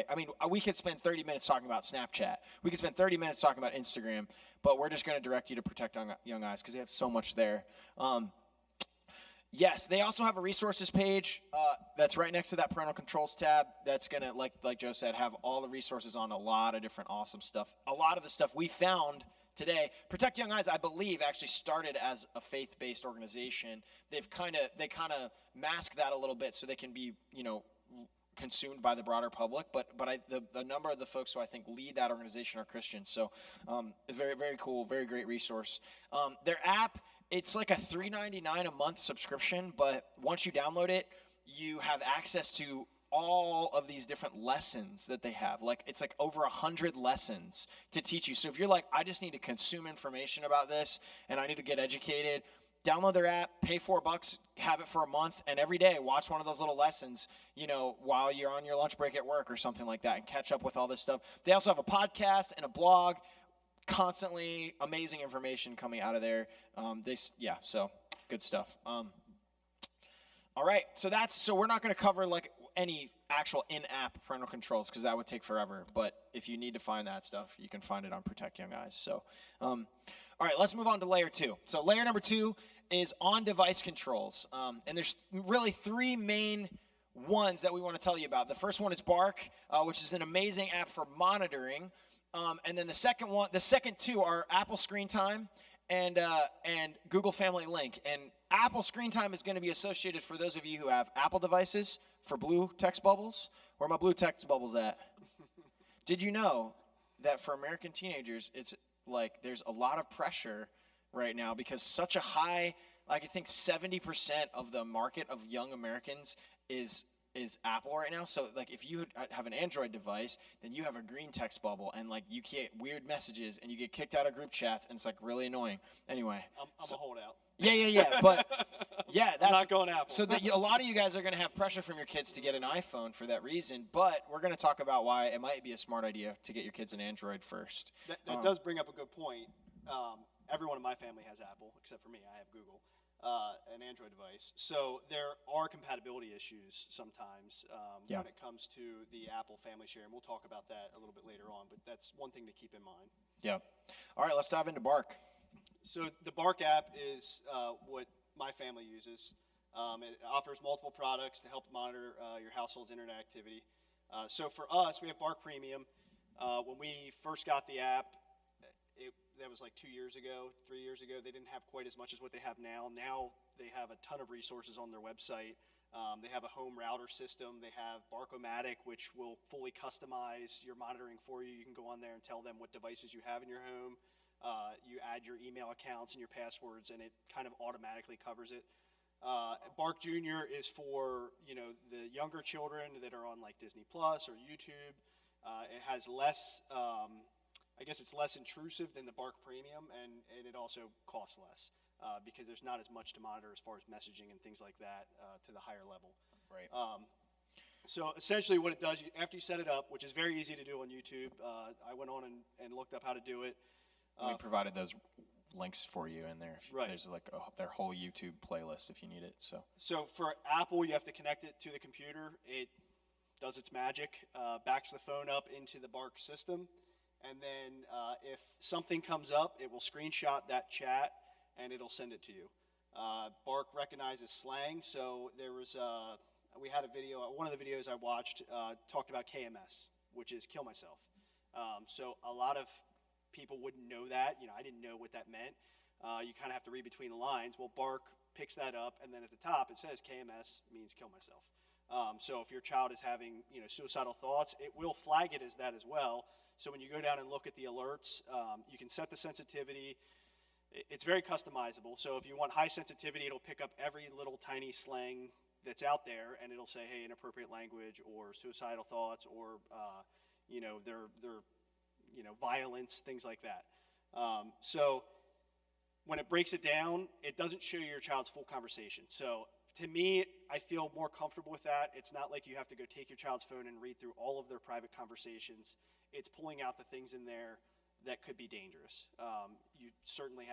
I mean, we could spend 30 minutes talking about Snapchat. We could spend 30 minutes talking about Instagram, but we're just going to direct you to Protect Young Eyes because they have so much there. Yes, they also have a resources page that's right next to that parental controls tab. That's going to, like Joe said, have all the resources on a lot of different awesome stuff. A lot of the stuff we found today. Protect Young Eyes, I believe, actually started as a faith-based organization. They kind of mask that a little bit so they can be, consumed by the broader public. But the number of the folks who I think lead that organization are Christians. So it's very, very cool, very great resource. Their app, it's like a $3.99 a month subscription, but once you download it, you have access to all of these different lessons that they have. Like, it's like over 100 lessons to teach you. So if you're like, I just need to consume information about this and I need to get educated, download their app, pay $4, have it for a month, and every day watch one of those little lessons, while you're on your lunch break at work or something like that, and catch up with all this stuff. They also have a podcast and a blog, constantly amazing information coming out of there. So good stuff. All right, so we're not going to cover like any actual in-app parental controls because that would take forever. But if you need to find that stuff, you can find it on Protect Young Eyes. So, all right, let's move on to layer 2. So layer number 2 is on-device controls. And there's really 3 main ones that we want to tell you about. The first one is Bark, which is an amazing app for monitoring. And then the second 2 are Apple Screen Time and Google Family Link. And Apple Screen Time is going to be associated for those of you who have Apple devices for blue text bubbles. Where are my blue text bubbles at? Did you know that for American teenagers, it's like there's a lot of pressure right now because such a high, like I think 70% of the market of young Americans is Apple right now. So like if you have an Android device, then you have a green text bubble and like you get weird messages and you get kicked out of group chats and it's like really annoying. Anyway. I'm a holdout. Yeah. But yeah, that's I'm not going Apple. So a lot of you guys are going to have pressure from your kids to get an iPhone for that reason. But we're going to talk about why it might be a smart idea to get your kids an Android first. That does bring up a good point. Everyone in my family has Apple, except for me. I have Google, an Android device. So there are compatibility issues sometimes when it comes to the Apple family share. And we'll talk about that a little bit later on. But that's one thing to keep in mind. Yeah. All right, let's dive into Bark. So the Bark app is what my family uses. It offers multiple products to help monitor your household's internet activity. So for us, we have Bark Premium. When we first got the app, that was like 2 years ago, 3 years ago. They didn't have quite as much as what they have now. Now they have a ton of resources on their website. They have a home router system. They have Bark-O-Matic, which will fully customize your monitoring for you. You can go on there and tell them what devices you have in your home. You add your email accounts and your passwords, and it kind of automatically covers it. Bark Junior is for the younger children that are on like Disney Plus or YouTube. It has less. I guess it's less intrusive than the Bark Premium, and it also costs less because there's not as much to monitor as far as messaging and things like that to the higher level. Right. So essentially what it does, after you set it up, which is very easy to do on YouTube, I went on and looked up how to do it. We provided those links for you in there. Right. There's like their whole YouTube playlist if you need it. So for Apple, you have to connect it to the computer. It does its magic, backs the phone up into the Bark system. And then if something comes up, it will screenshot that chat and it'll send it to you. Bark recognizes slang, so there was we had a video. One of the videos I watched talked about KMS, which is kill myself. So a lot of people wouldn't know that. I didn't know what that meant. You kind of have to read between the lines. Well, Bark picks that up, and then at the top it says KMS means kill myself. So if your child is having suicidal thoughts, it will flag it as that as well. So when you go down and look at the alerts, you can set the sensitivity. It's very customizable. So if you want high sensitivity, it'll pick up every little tiny slang that's out there, and it'll say, hey, inappropriate language or suicidal thoughts or their violence, things like that. So when it breaks it down, it doesn't show you your child's full conversation. So to me, I feel more comfortable with that. It's not like you have to go take your child's phone and read through all of their private conversations. It's pulling out the things in there that could be dangerous. You certainly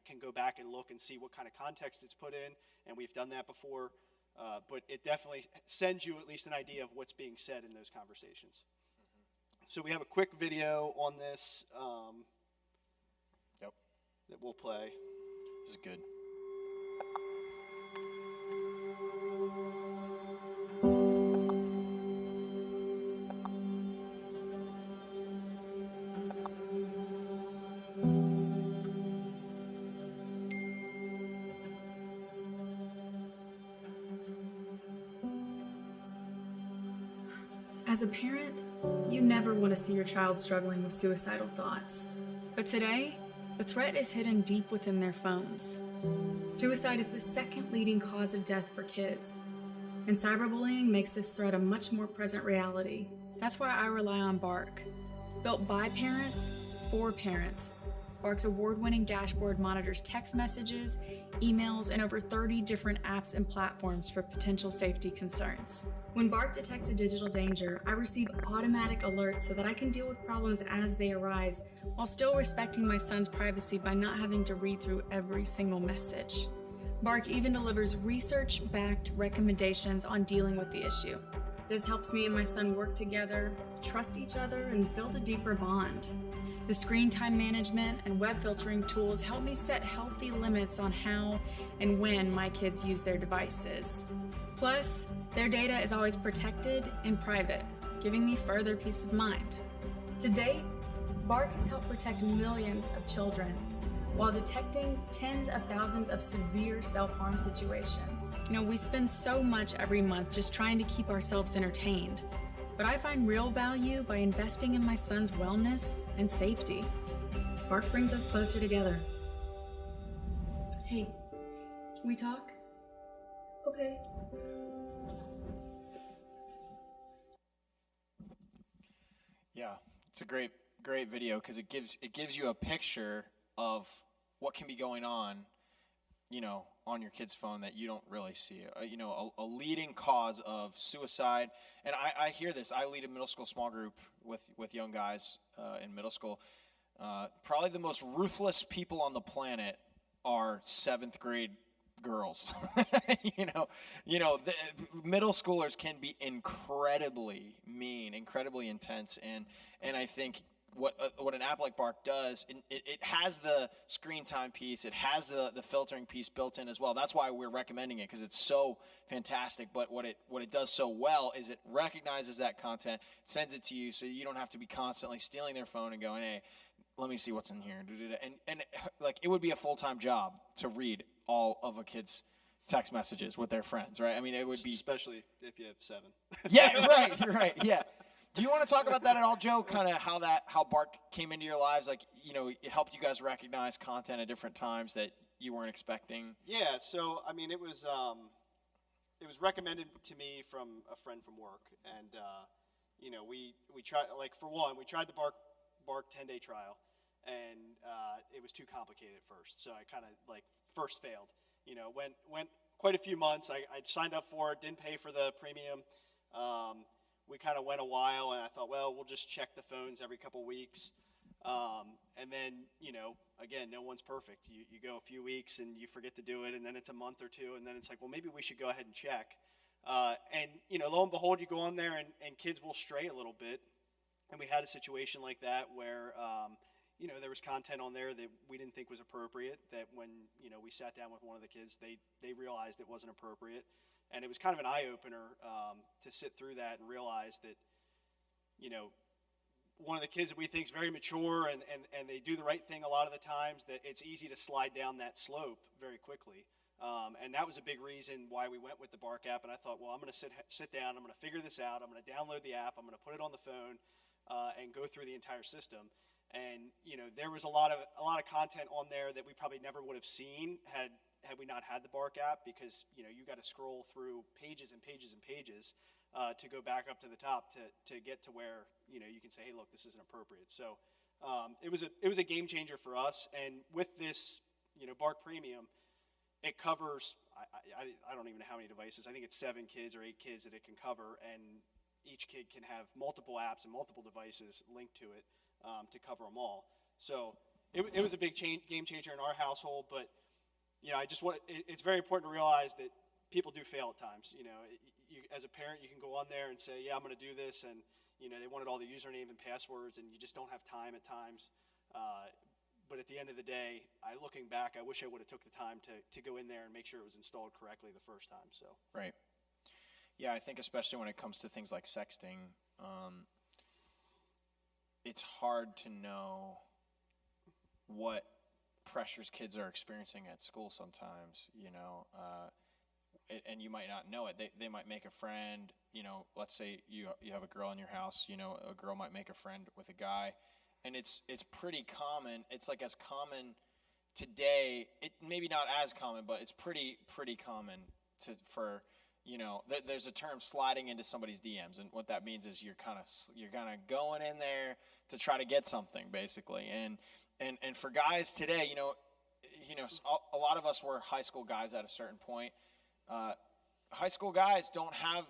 can go back and look and see what kind of context it's put in, and we've done that before. But it definitely sends you at least an idea of what's being said in those conversations. Mm-hmm. So we have a quick video on this that we'll play. This is good. As a parent, you never want to see your child struggling with suicidal thoughts. But today, the threat is hidden deep within their phones. Suicide is the second leading cause of death for kids, and cyberbullying makes this threat a much more present reality. That's why I rely on Bark. Built by parents, for parents, Bark's award-winning dashboard monitors text messages, emails, and over 30 different apps and platforms for potential safety concerns. When Bark detects a digital danger, I receive automatic alerts so that I can deal with problems as they arise, while still respecting my son's privacy by not having to read through every single message. Bark even delivers research-backed recommendations on dealing with the issue. This helps me and my son work together, trust each other, and build a deeper bond. The screen time management and web filtering tools help me set healthy limits on how and when my kids use their devices. Plus, their data is always protected and private, giving me further peace of mind. To date, Bark has helped protect millions of children while detecting tens of thousands of severe self-harm situations. We spend so much every month just trying to keep ourselves entertained. But I find real value by investing in my son's wellness and safety. Bark brings us closer together. Hey, can we talk? Okay. Yeah, it's a great video because it gives you a picture of what can be going on, on your kid's phone that you don't really see. A leading cause of suicide, and I hear this. I lead a middle school small group with young guys in middle school. Probably the most ruthless people on the planet are 7th grade girls. The middle schoolers can be incredibly mean, incredibly intense, and I think what an app like Bark does, it has the screen time piece, it has the filtering piece built in as well. That's why we're recommending it, because it's so fantastic. But what it does so well is it recognizes that content, sends it to you, so you don't have to be constantly stealing their phone and going, hey, let me see what's in here. And like, it would be a full-time job to read all of a kid's text messages with their friends, right? I mean, it would be, especially if you have 7. Yeah, right, yeah. Do you want to talk about that at all, Joe? Kind of how Bark came into your lives, like, it helped you guys recognize content at different times that you weren't expecting. Yeah, so I mean, it was recommended to me from a friend from work, and we tried, like, for one, we tried the Bark 10-day trial, and it was too complicated at first, so I kind of like first failed. Went quite a few months. I signed up for it, didn't pay for the premium. We kind of went a while, and I thought, well, we'll just check the phones every couple weeks. And then, again, no one's perfect. You go a few weeks, and you forget to do it, and then it's a month or two, and then it's like, well, maybe we should go ahead and check. And, lo and behold, you go on there, and kids will stray a little bit. And we had a situation like that where, there was content on there that we didn't think was appropriate, that when, we sat down with one of the kids, they realized it wasn't appropriate. And it was kind of an eye-opener to sit through that and realize that, one of the kids that we think is very mature and they do the right thing a lot of the times, that it's easy to slide down that slope very quickly. And that was a big reason why we went with the Bark app. And I thought, well, I'm going to sit down, I'm going to figure this out, I'm going to download the app, I'm going to put it on the phone and go through the entire system. And there was a lot of content on there that we probably never would have seen had we not had the Bark app, because you got to scroll through pages and pages and pages to go back up to the top to get to where you can say, hey, look, this isn't appropriate. So it was a game changer for us. And with this Bark Premium, it covers I don't even know how many devices. I think it's 7 kids or 8 kids that it can cover, and each kid can have multiple apps and multiple devices linked to it to cover them all. So it was a big game changer in our household. But it's very important to realize that people do fail at times. As a parent, you can go on there and say, yeah, I'm going to do this, and they wanted all the username and passwords, and you just don't have time at times. But at the end of the day, looking back, I wish I would have took the time to go in there and make sure it was installed correctly the first time. So right. Yeah, I think especially when it comes to things like sexting, it's hard to know what pressures kids are experiencing at school sometimes, and you might not know it. They might make a friend, let's say you have a girl in your house, a girl might make a friend with a guy, and it's pretty common. It's like as common today, it maybe not as common, but it's pretty common for there's a term, sliding into somebody's DMs, and what that means is you're kind of going in there to try to get something, basically. And for guys today, a lot of us were high school guys at a certain point. High school guys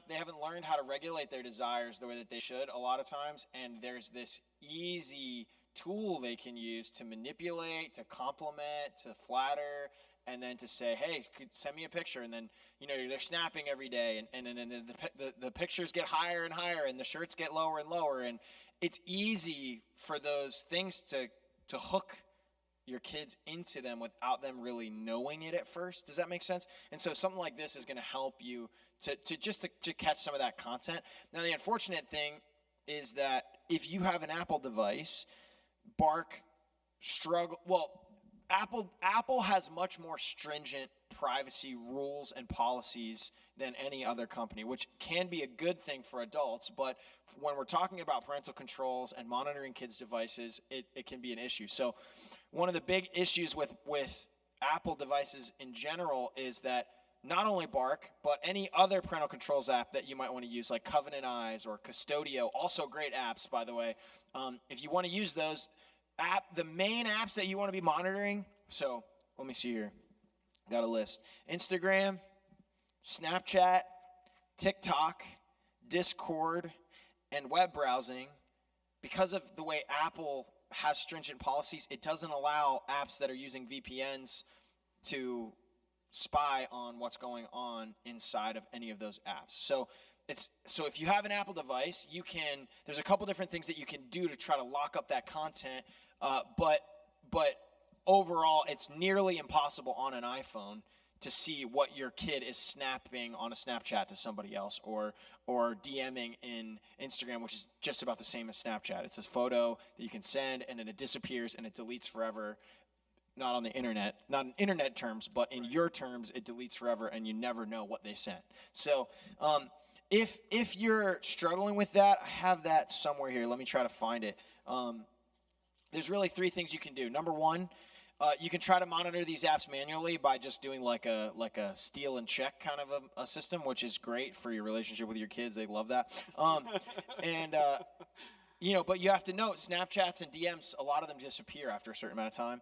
they haven't learned how to regulate their desires the way that they should a lot of times, and there's this easy tool they can use to manipulate, to compliment, to flatter, and then to say, hey, send me a picture. And then, they're snapping every day, and the pictures get higher and higher, and the shirts get lower and lower. And it's easy for those things to hook your kids into them without them really knowing it at first. Does that make sense? And so something like this is going to help you to catch some of that content. Now, the unfortunate thing is that if you have an Apple device, Apple has much more stringent privacy rules and policies than any other company, which can be a good thing for adults. But when we're talking about parental controls and monitoring kids' devices, it can be an issue. So one of the big issues with Apple devices in general is that not only Bark, but any other parental controls app that you might want to use, like Covenant Eyes or Custodio, also great apps, by the way. If you want to use those, the main apps that you want to be monitoring, so let me see here. Got a list. Instagram, Snapchat, TikTok, Discord, and web browsing. Because of the way Apple has stringent policies, it doesn't allow apps that are using VPNs to spy on what's going on inside of any of those apps. So so if you have an Apple device, there's a couple different things that you can do to try to lock up that content, but overall, it's nearly impossible on an iPhone to see what your kid is snapping on a Snapchat to somebody else, or DMing in Instagram, which is just about the same as Snapchat. It's a photo that you can send, and then it disappears and it deletes forever. Not on the internet, not in internet terms, but in your terms, it deletes forever, and you never know what they sent. So if you're struggling with that, I have that somewhere here. Let me try to find it. There's really 3 things you can do. Number 1, you can try to monitor these apps manually by just doing like a steal and check kind of a system, which is great for your relationship with your kids. They love that. But you have to note, Snapchats and DMs, a lot of them disappear after a certain amount of time.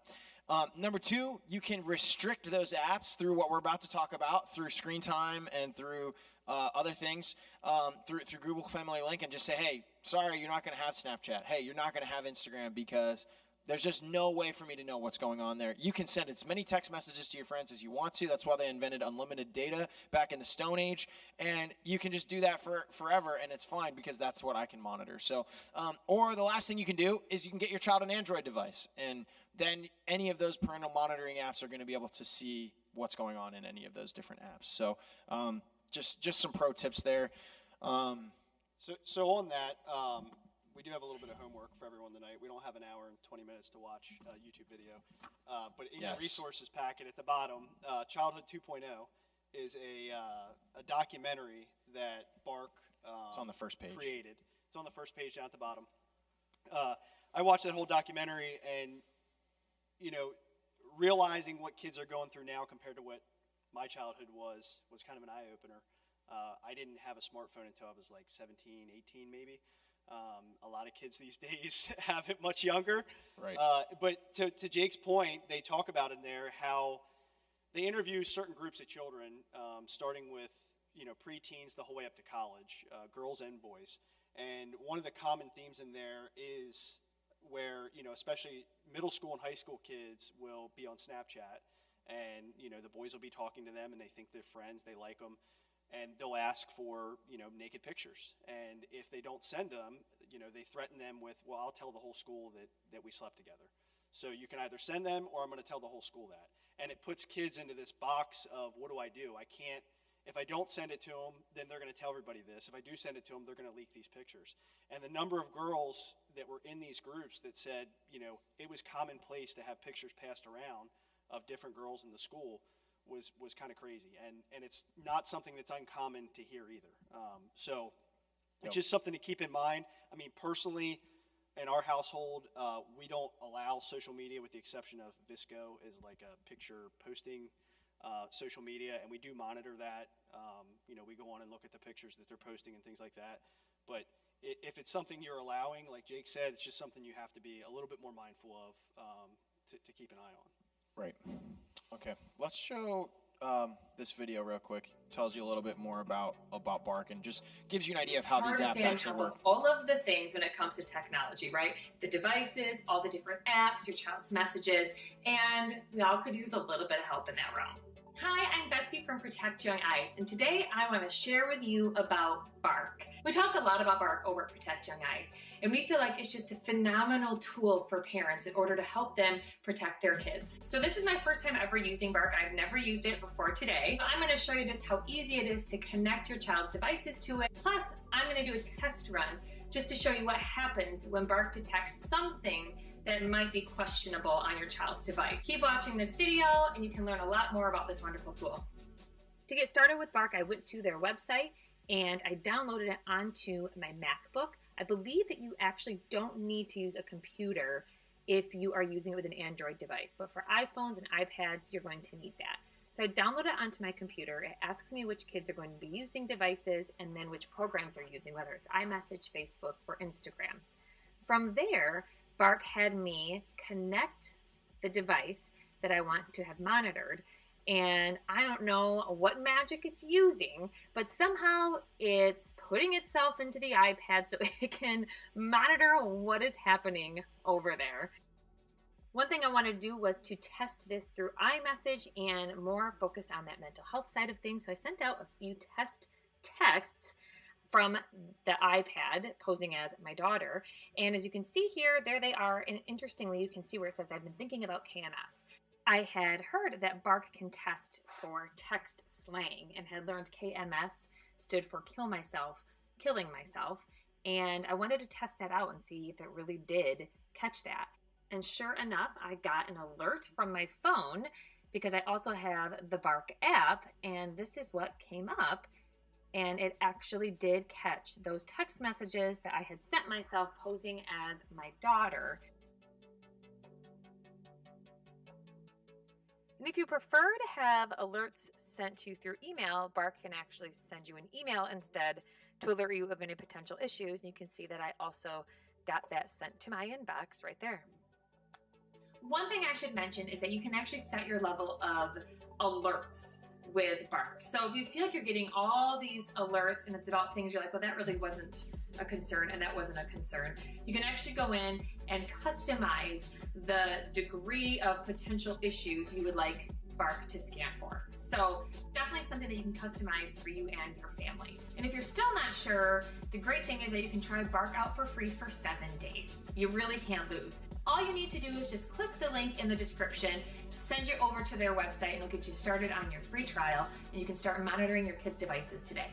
Number 2, you can restrict those apps through what we're about to talk about, through screen time and through other things, through Google Family Link, and just say, hey, sorry, you're not going to have Snapchat. Hey, you're not going to have Instagram because there's just no way for me to know what's going on there. You can send as many text messages to your friends as you want to. That's why they invented unlimited data back in the Stone Age. And you can just do that forever, and it's fine because that's what I can monitor. So, or the last thing you can do is you can get your child an Android device. And then any of those parental monitoring apps are going to be able to see what's going on in any of those different apps. So just some pro tips there. So on that, we do have a little bit of homework for everyone tonight. We don't have an hour and 20 minutes to watch a YouTube video. But in your resources packet at the bottom, Childhood 2.0 is a documentary that Bark it's on the first page. Created. It's on the first page down at the bottom. I watched that whole documentary, and realizing what kids are going through now compared to what my childhood was kind of an eye-opener. I didn't have a smartphone until I was like 17, 18 maybe. A lot of kids these days have it much younger. Right. But to Jake's point, they talk about in there how they interview certain groups of children, starting with preteens the whole way up to college, girls and boys. And one of the common themes in there is where especially middle school and high school kids will be on Snapchat, and the boys will be talking to them, and they think they're friends, they like them. And they'll ask for, naked pictures. And if they don't send them, they threaten them with, well, I'll tell the whole school that we slept together. So you can either send them or I'm going to tell the whole school that. And it puts kids into this box of, what do? I can't, if I don't send it to them, then they're going to tell everybody this. If I do send it to them, they're going to leak these pictures. And the number of girls that were in these groups that said, it was commonplace to have pictures passed around of different girls in the school was kind of crazy, and it's not something that's uncommon to hear either. So it's just something to keep in mind. I mean, personally, in our household, we don't allow social media with the exception of Visco is like a picture posting social media, and we do monitor that. We go on and look at the pictures that they're posting and things like that. But if it's something you're allowing, like Jake said, it's just something you have to be a little bit more mindful of to keep an eye on. Right. Okay. Let's show this video real quick. It tells you a little bit more about Bark and just gives you an idea of how these apps actually work. All of the things when it comes to technology, right? The devices, all the different apps, your child's messages, and we all could use a little bit of help in that realm. Hi, I'm Betsy from Protect Young Eyes, and today I want to share with you about Bark. We talk a lot about Bark over at Protect Young Eyes, and we feel like it's just a phenomenal tool for parents in order to help them protect their kids. So this is my first time ever using Bark. I've never used it before today. So I'm going to show you just how easy it is to connect your child's devices to it. Plus, I'm going to do a test run just to show you what happens when Bark detects something that might be questionable on your child's device. Keep watching this video and you can learn a lot more about this wonderful tool. To get started with Bark, I went to their website and I downloaded it onto my MacBook. I believe that you actually don't need to use a computer if you are using it with an Android device, but for iPhones and iPads, you're going to need that. So I download it onto my computer. It asks me which kids are going to be using devices and then which programs they're using, whether it's iMessage, Facebook, or Instagram. From there, Bark had me connect the device that I want to have monitored, and I don't know what magic it's using, but somehow it's putting itself into the iPad so it can monitor what is happening over there. One thing I wanted to do was to test this through iMessage and more focused on that mental health side of things, so I sent out a few test texts from the iPad, posing as my daughter. And as you can see here, there they are. And interestingly, you can see where it says, I've been thinking about KMS. I had heard that Bark can test for text slang and had learned KMS stood for killing myself. And I wanted to test that out and see if it really did catch that. And sure enough, I got an alert from my phone because I also have the Bark app, and this is what came up. And it actually did catch those text messages that I had sent myself posing as my daughter. And if you prefer to have alerts sent to you through email, Bark can actually send you an email instead to alert you of any potential issues. And you can see that I also got that sent to my inbox right there. One thing I should mention is that you can actually set your level of alerts with Bark. So if you feel like you're getting all these alerts and it's about things you're like, well, that really wasn't a concern and that wasn't a concern, you can actually go in and customize the degree of potential issues you would like Bark to scan for. So definitely something that you can customize for you and your family. And if you're still not sure, the great thing is that you can try Bark out for free for 7 days. You really can't lose. All you need to do is just click the link in the description, send you over to their website, and it'll get you started on your free trial, and you can start monitoring your kids' devices today.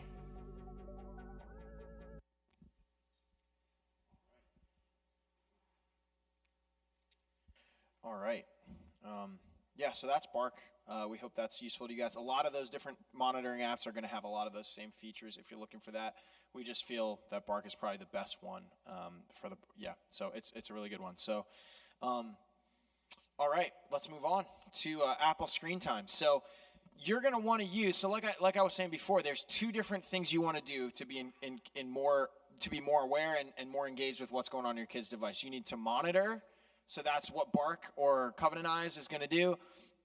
All right. Yeah, so that's Bark. We hope that's useful to you guys. A lot of those different monitoring apps are going to have a lot of those same features if you're looking for that. We just feel that Bark is probably the best one so it's a really good one. So, all right, let's move on to Apple Screen Time. So you're going to want to use, so like I was saying before, there's two different things you want to do to be to be more aware and more engaged with what's going on your kid's device. You need to monitor. So that's what Bark or Covenant Eyes is going to do.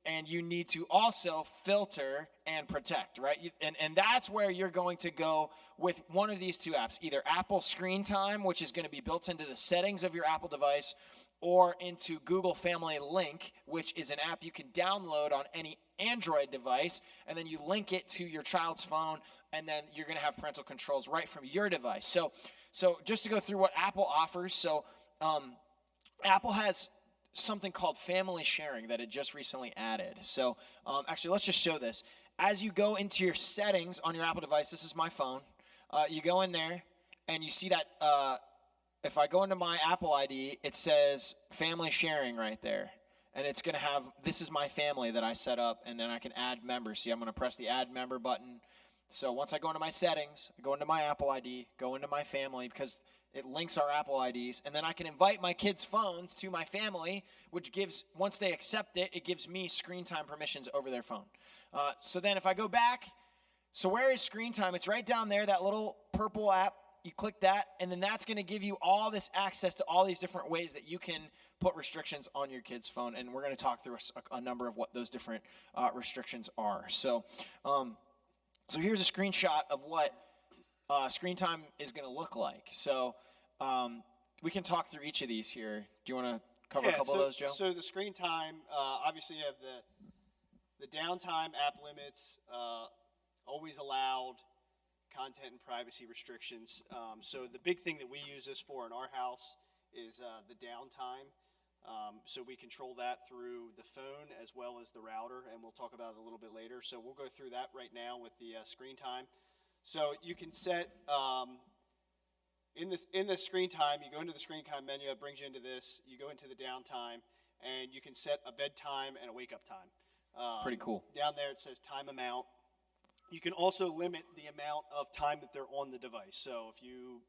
And you need to also filter and protect, right? And that's where you're going to go with one of these two apps, either Apple Screen Time, which is going to be built into the settings of your Apple device, or into Google Family Link, which is an app you can download on any Android device, and then you link it to your child's phone, and then you're going to have parental controls right from your device. So just to go through what Apple offers, so Apple has something called family sharing that it just recently added. So actually, let's just show this. As you go into your settings on your Apple device, this is my phone. You go in there, and you see that if I go into my Apple ID, it says family sharing right there. And it's going to have, this is my family that I set up, and then I can add members. See, I'm going to press the add member button. So once I go into my settings, I go into my Apple ID, go into my family, because it links our Apple IDs, and then I can invite my kids' phones to my family, which gives, once they accept it, it gives me screen time permissions over their phone. So then if I go back, so where is screen time? It's right down there, that little purple app. You click that, and then that's going to give you all this access to all these different ways that you can put restrictions on your kid's phone, and we're going to talk through a number of what those different restrictions are. So here's a screenshot of what screen time is going to look like. So we can talk through each of these here. Do you want to cover a couple of those, Joe? So the screen time, obviously you have the downtime, app limits, always allowed, content and privacy restrictions. So the big thing that we use this for in our house is the downtime. So we control that through the phone as well as the router, and we'll talk about it a little bit later. So we'll go through that right now with the screen time. So you can set, in the screen time, you go into the screen time menu, it brings you into this, you go into the downtime, and you can set a bedtime and a wake-up time. Pretty cool. Down there it says time amount. You can also limit the amount of time that they're on the device. So if you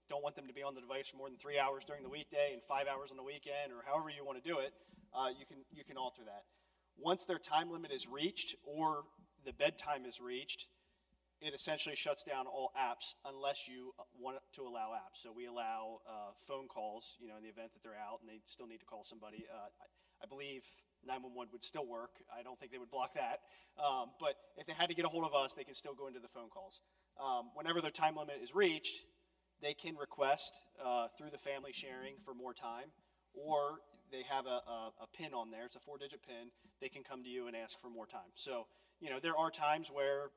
don't want them to be on the device for more than 3 hours during the weekday and 5 hours on the weekend, or however you want to do it, you can alter that. Once their time limit is reached or the bedtime is reached, it essentially shuts down all apps unless you want to allow apps. So we allow phone calls, in the event that they're out and they still need to call somebody. I believe 911 would still work. I don't think they would block that. But if they had to get a hold of us, they can still go into the phone calls. Whenever their time limit is reached, they can request through the family sharing for more time, or they have a PIN on there. It's a 4-digit PIN. They can come to you and ask for more time. So there are times where,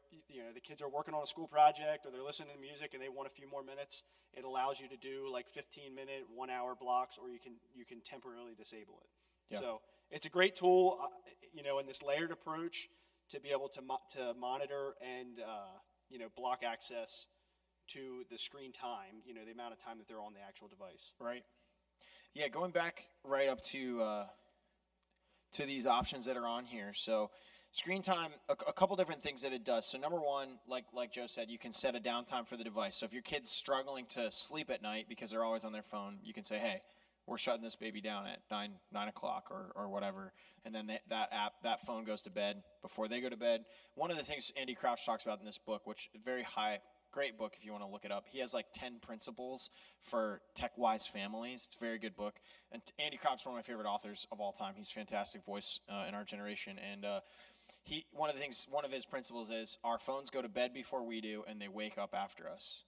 the kids are working on a school project or they're listening to music and they want a few more minutes. It allows you to do like 15-minute, 1-hour blocks, or you can temporarily disable it. Yeah. So it's a great tool, in this layered approach to be able to monitor and, block access to the screen time, the amount of time that they're on the actual device. Right. Yeah, going back right up to these options that are on here. So screen time, a couple different things that it does. So number one, like Joe said, you can set a downtime for the device. So if your kid's struggling to sleep at night because they're always on their phone, you can say, hey, we're shutting this baby down at 9 o'clock or whatever. And then that phone goes to bed before they go to bed. One of the things Andy Crouch talks about in this book, which is great book if you want to look it up. He has like 10 principles for tech-wise families. It's a very good book. And Andy Crouch is one of my favorite authors of all time. He's a fantastic voice in our generation. And one of his principles is our phones go to bed before we do, and they wake up after us.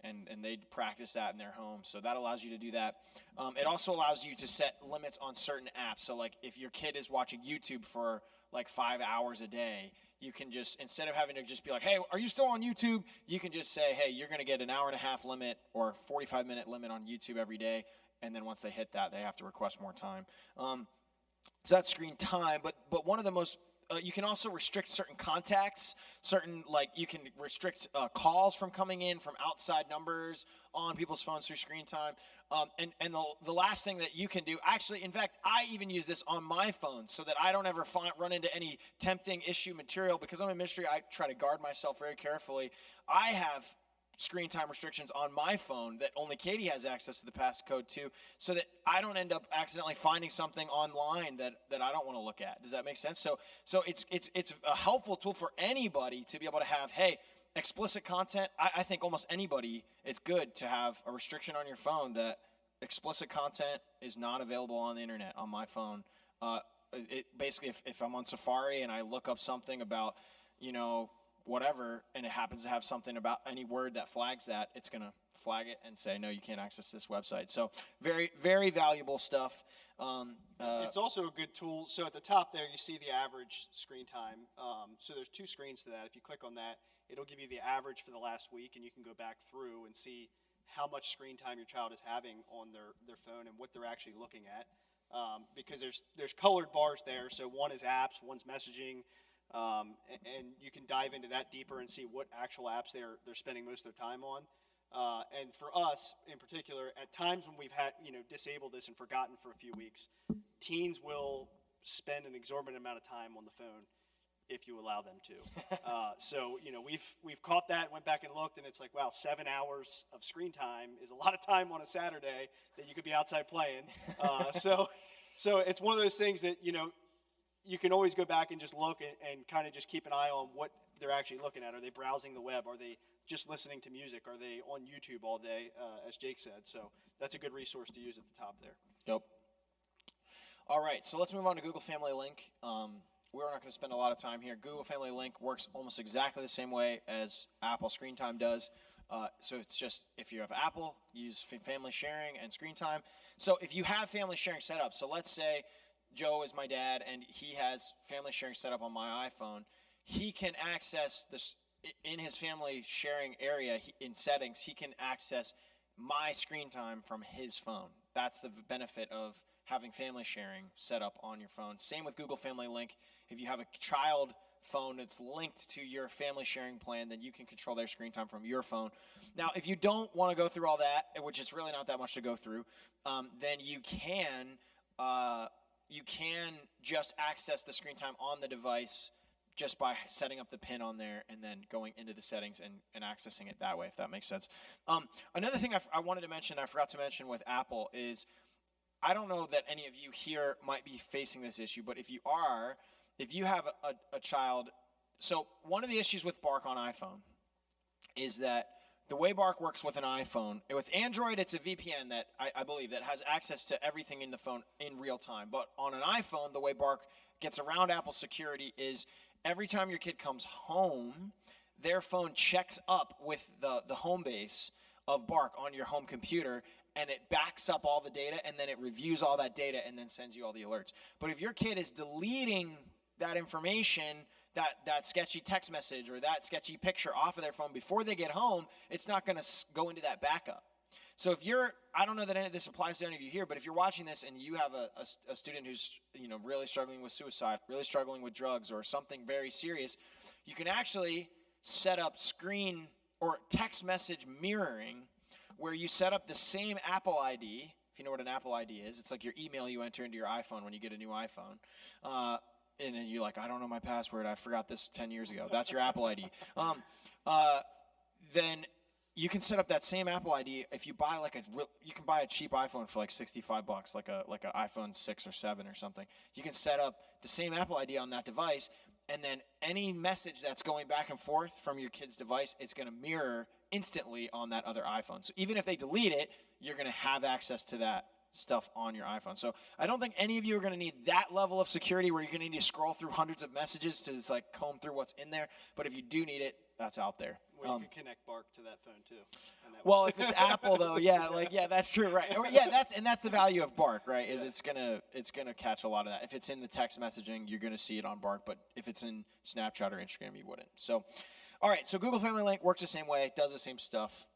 And they practice that in their home. So that allows you to do that. It also allows you to set limits on certain apps. So like if your kid is watching YouTube for like 5 hours a day, you can just, instead of having to just be like, hey, are you still on YouTube? You can just say, hey, you're going to get an hour and a half limit or 45-minute limit on YouTube every day. And then once they hit that, they have to request more time. So that's screen time. But one of the most you can also restrict certain contacts, you can restrict calls from coming in from outside numbers on people's phones through screen time. And the last thing that you can do, actually, in fact, I even use this on my phone so that I don't ever run into any tempting issue material. Because I'm in ministry, I try to guard myself very carefully. I have screen time restrictions on my phone that only Katie has access to the passcode to, so that I don't end up accidentally finding something online that I don't want to look at. Does that make sense? So it's a helpful tool for anybody to be able to have, hey, explicit content. I think almost anybody, it's good to have a restriction on your phone that explicit content is not available on the internet on my phone. Basically, if I'm on Safari and I look up something about, whatever, and it happens to have something about any word that flags that, it's going to flag it and say, no, you can't access this website. So very, very valuable stuff. It's also a good tool. So at the top there, you see the average screen time. So there's 2 screens to that. If you click on that, it'll give you the average for the last week, and you can go back through and see how much screen time your child is having on their phone and what they're actually looking at. Because there's colored bars there. So one is apps, one's messaging. And you can dive into that deeper and see what actual apps they're spending most of their time on. And for us in particular, at times when we've had disabled this and forgotten for a few weeks, teens will spend an exorbitant amount of time on the phone if you allow them to. So we've caught that, went back and looked, and it's like, wow, 7 hours of screen time is a lot of time on a Saturday that you could be outside playing. So it's one of those things that you can always go back and just look and kind of just keep an eye on what they're actually looking at. Are they browsing the web? Are they just listening to music? Are they on YouTube all day, as Jake said? So that's a good resource to use at the top there. Yep. All right, so let's move on to Google Family Link. We're not going to spend a lot of time here. Google Family Link works almost exactly the same way as Apple Screen Time does. So it's just, if you have Apple, use family sharing and screen time. So if you have family sharing set up, so let's say Joe is my dad, and he has family sharing set up on my iPhone. He can access this in his family sharing area in settings. He can access my screen time from his phone. That's the benefit of having family sharing set up on your phone. Same with Google Family Link. If you have a child phone that's linked to your family sharing plan, then you can control their screen time from your phone. Now, if you don't want to go through all that, which is really not that much to go through, then you can just access the screen time on the device just by setting up the pin on there and then going into the settings and accessing it that way, if that makes sense. Another thing I wanted to mention, I forgot to mention with Apple is, I don't know that any of you here might be facing this issue, but if you have a child, so one of the issues with Bark on iPhone is that the way Bark works with an iPhone, with Android, it's a VPN that I believe that has access to everything in the phone in real time. But on an iPhone, the way Bark gets around Apple security is every time your kid comes home, their phone checks up with the home base of Bark on your home computer, and it backs up all the data, and then it reviews all that data and then sends you all the alerts. But if your kid is deleting that information, that sketchy text message or that sketchy picture off of their phone before they get home, it's not going to go into that backup. So if you're, I don't know that any of this applies to any of you here, but if you're watching this and you have a student who's, really struggling with suicide, really struggling with drugs or something very serious, you can actually set up screen or text message mirroring where you set up the same Apple ID. If you know what an Apple ID is, it's like your email you enter into your iPhone when you get a new iPhone. And then you're like, I don't know my password. I forgot this 10 years ago. That's your Apple ID. Then you can set up that same Apple ID if you buy you can buy a cheap iPhone for like $65, like a iPhone 6 or 7 or something. You can set up the same Apple ID on that device, and then any message that's going back and forth from your kid's device, it's going to mirror instantly on that other iPhone. So even if they delete it, you're going to have access to that stuff on your iPhone. So I don't think any of you are going to need that level of security where you're going to need to scroll through hundreds of messages to just like comb through what's in there. But if you do need it, that's out there. Well, you can connect Bark to that phone too. Well, if it's Apple though, that's true, right? That's the value of Bark, right? Is it's gonna catch a lot of that. If it's in the text messaging, you're gonna see it on Bark, but if it's in Snapchat or Instagram, you wouldn't. So, all right. So Google Family Link works the same way, does the same stuff.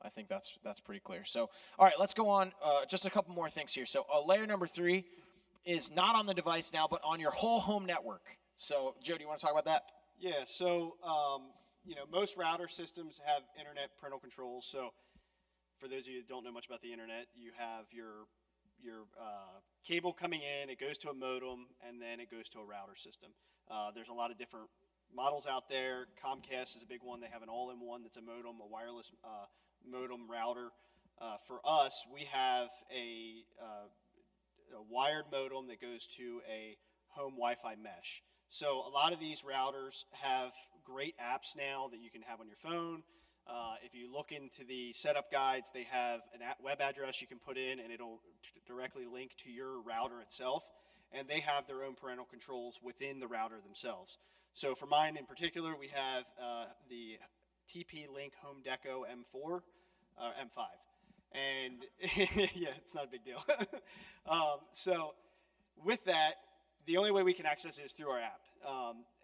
I think that's pretty clear. So, all right, let's go on. Just a couple more things here. So, layer number 3 is not on the device now, but on your whole home network. So, Joe, do you want to talk about that? Yeah. So, most router systems have internet parental controls. So, for those of you that don't know much about the internet, you have your cable coming in. It goes to a modem, and then it goes to a router system. There's a lot of different models out there. Comcast is a big one. They have an all-in-one that's a modem, a wireless modem router. For us, we have a wired modem that goes to a home Wi-Fi mesh. So a lot of these routers have great apps now that you can have on your phone. If you look into the setup guides, they have a web address you can put in, and it'll directly link to your router itself. And they have their own parental controls within the router themselves. So for mine in particular, we have the TP-Link Home Deco M4, M5. And yeah, it's not a big deal. So with that, the only way we can access it is through our app.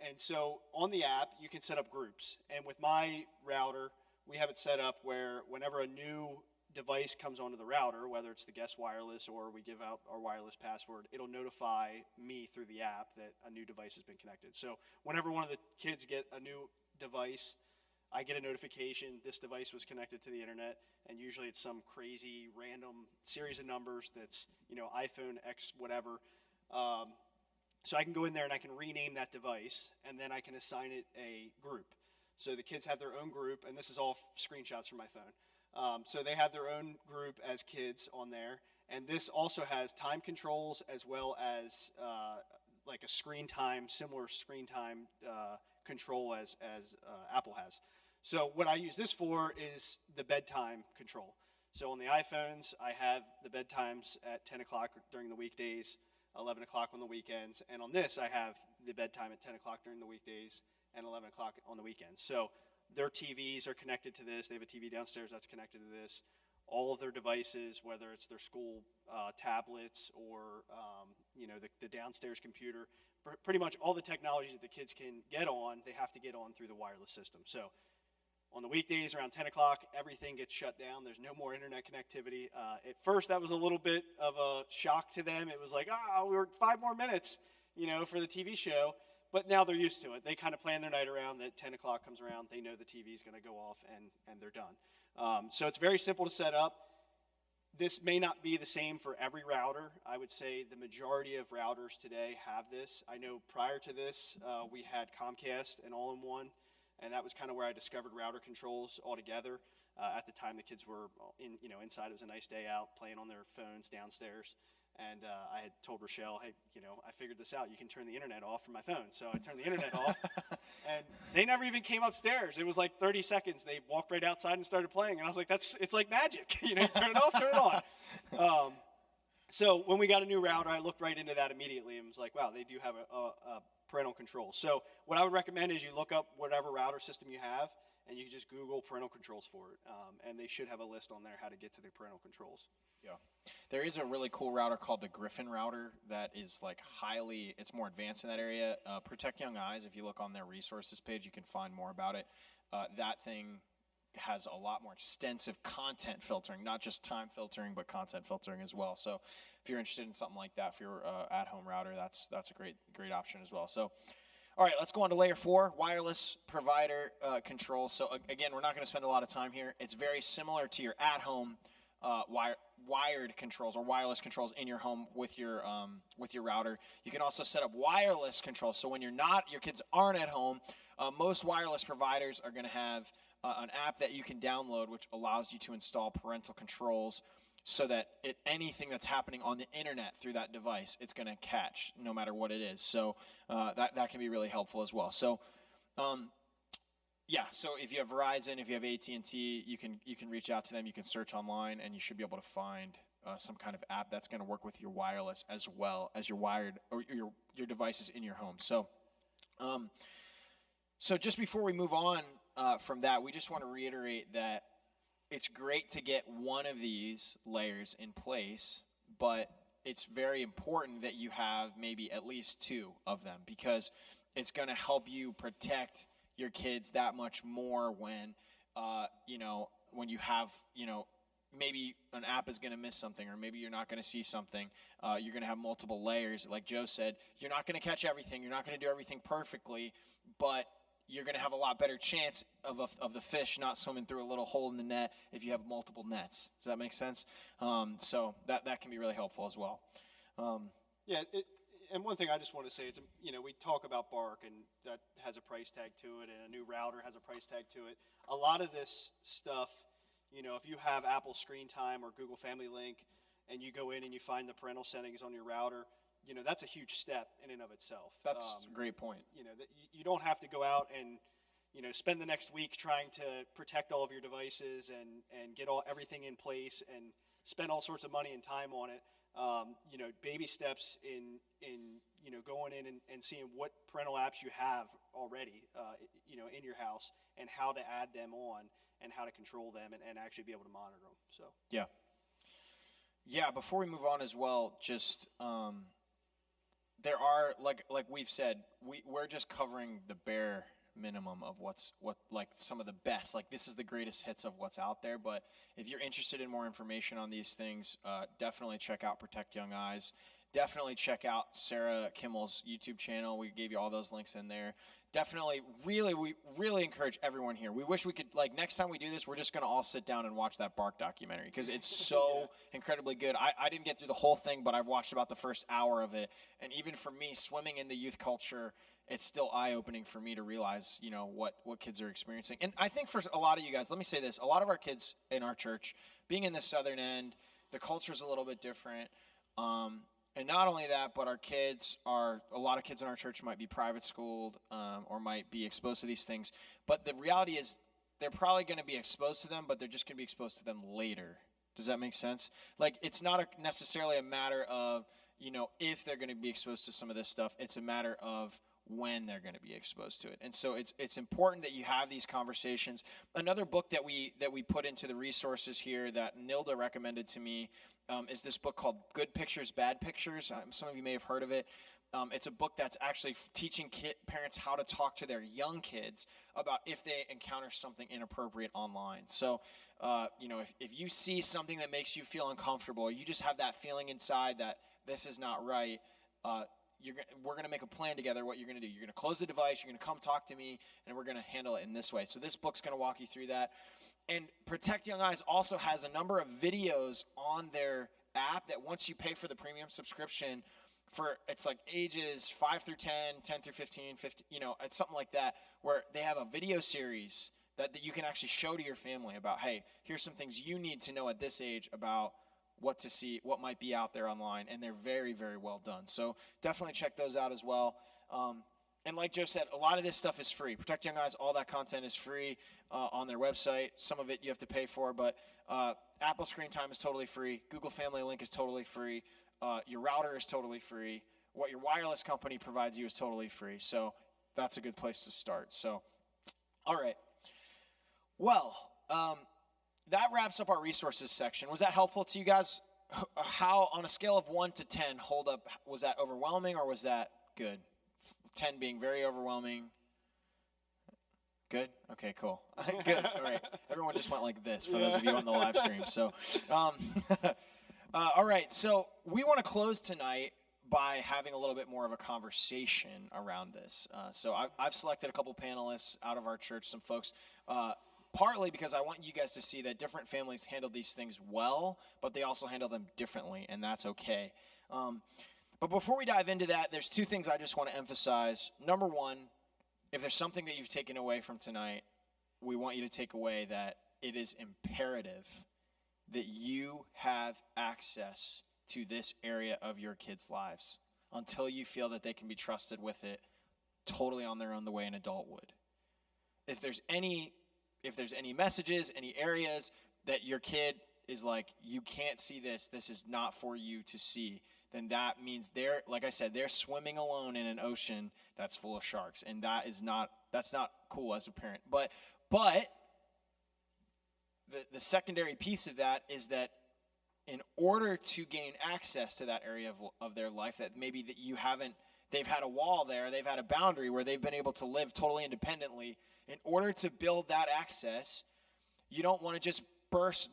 And so on the app, you can set up groups. And with my router, we have it set up where whenever a new device comes onto the router, whether it's the guest wireless or we give out our wireless password, it'll notify me through the app that a new device has been connected. So whenever one of the kids get a new device, I get a notification this device was connected to the internet, and usually it's some crazy random series of numbers that's, iPhone X whatever. So I can go in there and I can rename that device, and then I can assign it a group. So the kids have their own group, and this is all screenshots from my phone. So they have their own group as kids on there, and this also has time controls as well as like a screen time, similar screen time control as Apple has. So what I use this for is the bedtime control. So on the iPhones, I have the bedtimes at 10 o'clock during the weekdays, 11 o'clock on the weekends, and on this I have the bedtime at 10 o'clock during the weekdays and 11 o'clock on the weekends. So their TVs are connected to this. They have a TV downstairs that's connected to this. All of their devices, whether it's their school tablets or the downstairs computer, pretty much all the technologies that the kids can get on, they have to get on through the wireless system. So on the weekdays around 10 o'clock, everything gets shut down. There's no more internet connectivity. At first, that was a little bit of a shock to them. It was like, we're 5 more minutes, for the TV show. But now they're used to it. They kind of plan their night around that 10 o'clock comes around. They know the TV is going to go off, and they're done. So it's very simple to set up. This may not be the same for every router. I would say the majority of routers today have this. I know prior to this, we had Comcast and all-in-one, and that was kind of where I discovered router controls altogether. At the time, the kids were inside. It was a nice day out, playing on their phones downstairs. And I had told Rochelle, hey, I figured this out. You can turn the internet off from my phone. So I turned the internet off, and they never even came upstairs. It was like 30 seconds. They walked right outside and started playing. And I was like, it's like magic. Turn it off, turn it on. So when we got a new router, I looked right into that immediately and was like, wow, they do have a parental control. So what I would recommend is you look up whatever router system you have and you can just Google parental controls for it, and they should have a list on there how to get to their parental controls. Yeah. There is a really cool router called the Griffin router that is like it's more advanced in that area. Protect Young Eyes, if you look on their resources page, you can find more about it. That thing has a lot more extensive content filtering, not just time filtering, but content filtering as well. So if you're interested in something like that for your at-home router, that's a great option as well. So, all right, let's go on to layer 4, wireless provider control. So again, we're not going to spend a lot of time here. It's very similar to your at-home wired controls or wireless controls in your home with your router. You can also set up wireless controls. So when your kids aren't at home, most wireless providers are going to have an app that you can download, which allows you to install parental controls, so that anything that's happening on the internet through that device, it's going to catch no matter what it is. So that can be really helpful as well. So yeah, so if you have Verizon, if you have AT&T, you can reach out to them. You can search online, and you should be able to find some kind of app that's going to work with your wireless as well as your wired or your devices in your home. So, so just before we move on from that, we just want to reiterate that it's great to get one of these layers in place, but it's very important that you have maybe at least 2 of them, because it's going to help you protect your kids that much more when when you have maybe an app is going to miss something, or maybe you're not going to see something. You're going to have multiple layers. Like Joe said, you're not going to catch everything, you're not going to do everything perfectly, but you're going to have a lot better chance of the fish not swimming through a little hole in the net if you have multiple nets. Does that make sense? So that can be really helpful as well. Yeah, and one thing I just want to say is, we talk about Bark, and that has a price tag to it, and a new router has a price tag to it. A lot of this stuff, if you have Apple Screen Time or Google Family Link, and you go in and you find the parental settings on your router, that's a huge step in and of itself. That's a great point. You don't have to go out and, spend the next week trying to protect all of your devices and get everything in place and spend all sorts of money and time on it. Baby steps in going in and seeing what parental apps you have already, in your house, and how to add them on and how to control them and actually be able to monitor them. So yeah. Before we move on as well, just there are like we've said, we're just covering the bare minimum of what some of the best, like this is the greatest hits of what's out there. But if you're interested in more information on these things, definitely check out Protect Young Eyes. Definitely check out Sarah Kimmel's YouTube channel. We gave you all those links in there. Definitely, we really encourage everyone here. We wish we could, next time we do this, we're just going to all sit down and watch that Bark documentary, because it's so incredibly good. I didn't get through the whole thing, but I've watched about the first hour of it. And even for me, swimming in the youth culture, it's still eye-opening for me to realize, what kids are experiencing. And I think for a lot of you guys, let me say this, a lot of our kids in our church, being in the southern end, the culture's a little bit different. And not only that, but a lot of kids in our church might be private schooled or might be exposed to these things. But the reality is they're probably going to be exposed to them, but they're just going to be exposed to them later. Does that make sense? It's not necessarily a matter of, if they're going to be exposed to some of this stuff. It's a matter of when they're going to be exposed to it. And so it's important that you have these conversations. Another book that we put into the resources here that Nilda recommended to me is this book called Good Pictures, Bad Pictures. Some of you may have heard of it. It's a book that's actually teaching parents how to talk to their young kids about if they encounter something inappropriate online. So, if you see something that makes you feel uncomfortable, or you just have that feeling inside that this is not right, we're going to make a plan together what you're going to do. You're going to close the device, you're going to come talk to me, and we're going to handle it in this way. So this book's going to walk you through that. And Protect Young Eyes also has a number of videos on their app that once you pay for the premium subscription, it's like ages 5 through 10, 10 through 15, 50, it's something like that, where they have a video series that you can actually show to your family about, hey, here's some things you need to know at this age about what to see, what might be out there online, and they're very, very well done. So definitely check those out as well. And like Joe said, a lot of this stuff is free. Protect Young Eyes, all that content is free on their website. Some of it you have to pay for, but Apple Screen Time is totally free. Google Family Link is totally free. Your router is totally free. What your wireless company provides you is totally free. So that's a good place to start. So, all right. Well, that wraps up our resources section. Was that helpful to you guys? How, on a scale of 1 to 10, hold up, was that overwhelming or was that good? 10 being very overwhelming. Good? Okay, cool. Good. All right. Everyone just went like this for those of you on the live stream. So, all right. So we want to close tonight by having a little bit more of a conversation around this. So I've selected a couple panelists out of our church, some folks, partly because I want you guys to see that different families handle these things well, but they also handle them differently, and that's okay. But before we dive into that, there's two things I just want to emphasize. Number one, if there's something that you've taken away from tonight, we want you to take away that it is imperative that you have access to this area of your kids' lives until you feel that they can be trusted with it totally on their own the way an adult would. If there's any messages, any areas that your kid is like, you can't see this is not for you to see, then that means like I said, they're swimming alone in an ocean that's full of sharks, and that's not cool as a parent. But the secondary piece of that is that in order to gain access to that area of their life that maybe that they've had a wall there, they've had a boundary where they've been able to live totally independently. In order to build that access, you don't want to just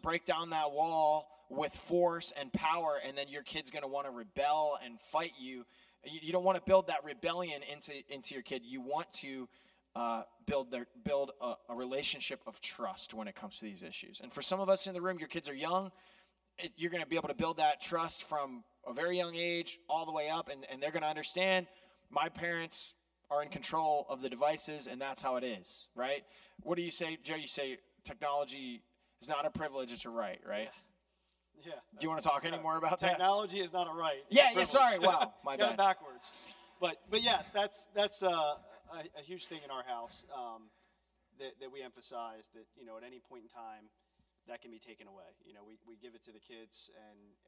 break down that wall with force and power, and then your kid's going to want to rebel and fight you. You don't want to build that rebellion into your kid. You want to build a relationship of trust when it comes to these issues. And for some of us in the room, your kids are young. You're going to be able to build that trust from a very young age all the way up, and they're going to understand my parents are in control of the devices, and that's how it is, right? What do you say, Joe? You say technology is not a privilege, it's a right, right? Yeah. Do you want to talk any more about that? Technology is not a right. Yeah, sorry. Wow, my Got bad. it backwards. But yes, that's a huge thing in our house that we emphasize that, at any point in time, that can be taken away. We give it to the kids,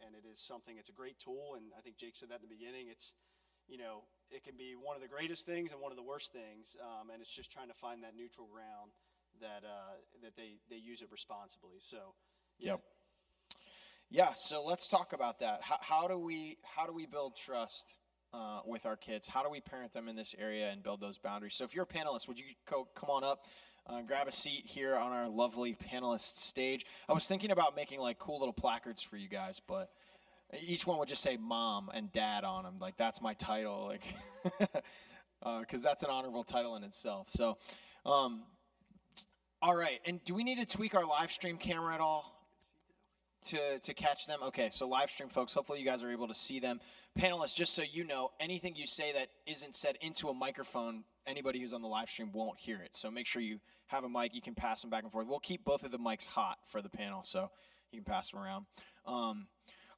and it is something, it's a great tool, and I think Jake said that in the beginning. It's, it can be one of the greatest things and one of the worst things, and it's just trying to find that neutral ground that they use it responsibly. So, yeah. Yep. Yeah, so let's talk about that. How do we build trust with our kids? How do we parent them in this area and build those boundaries? So if you're a panelist, would you come on up, grab a seat here on our lovely panelist stage? I was thinking about making like cool little placards for you guys, but each one would just say mom and dad on them. Like, that's my title, like, because that's an honorable title in itself. So, all right. And do we need to tweak our live stream camera at all to catch them? Okay, so live stream folks, hopefully you guys are able to see them. Panelists, just so you know, anything you say that isn't said into a microphone, anybody who's on the live stream won't hear it. So make sure you have a mic. You can pass them back and forth. We'll keep both of the mics hot for the panel, so you can pass them around.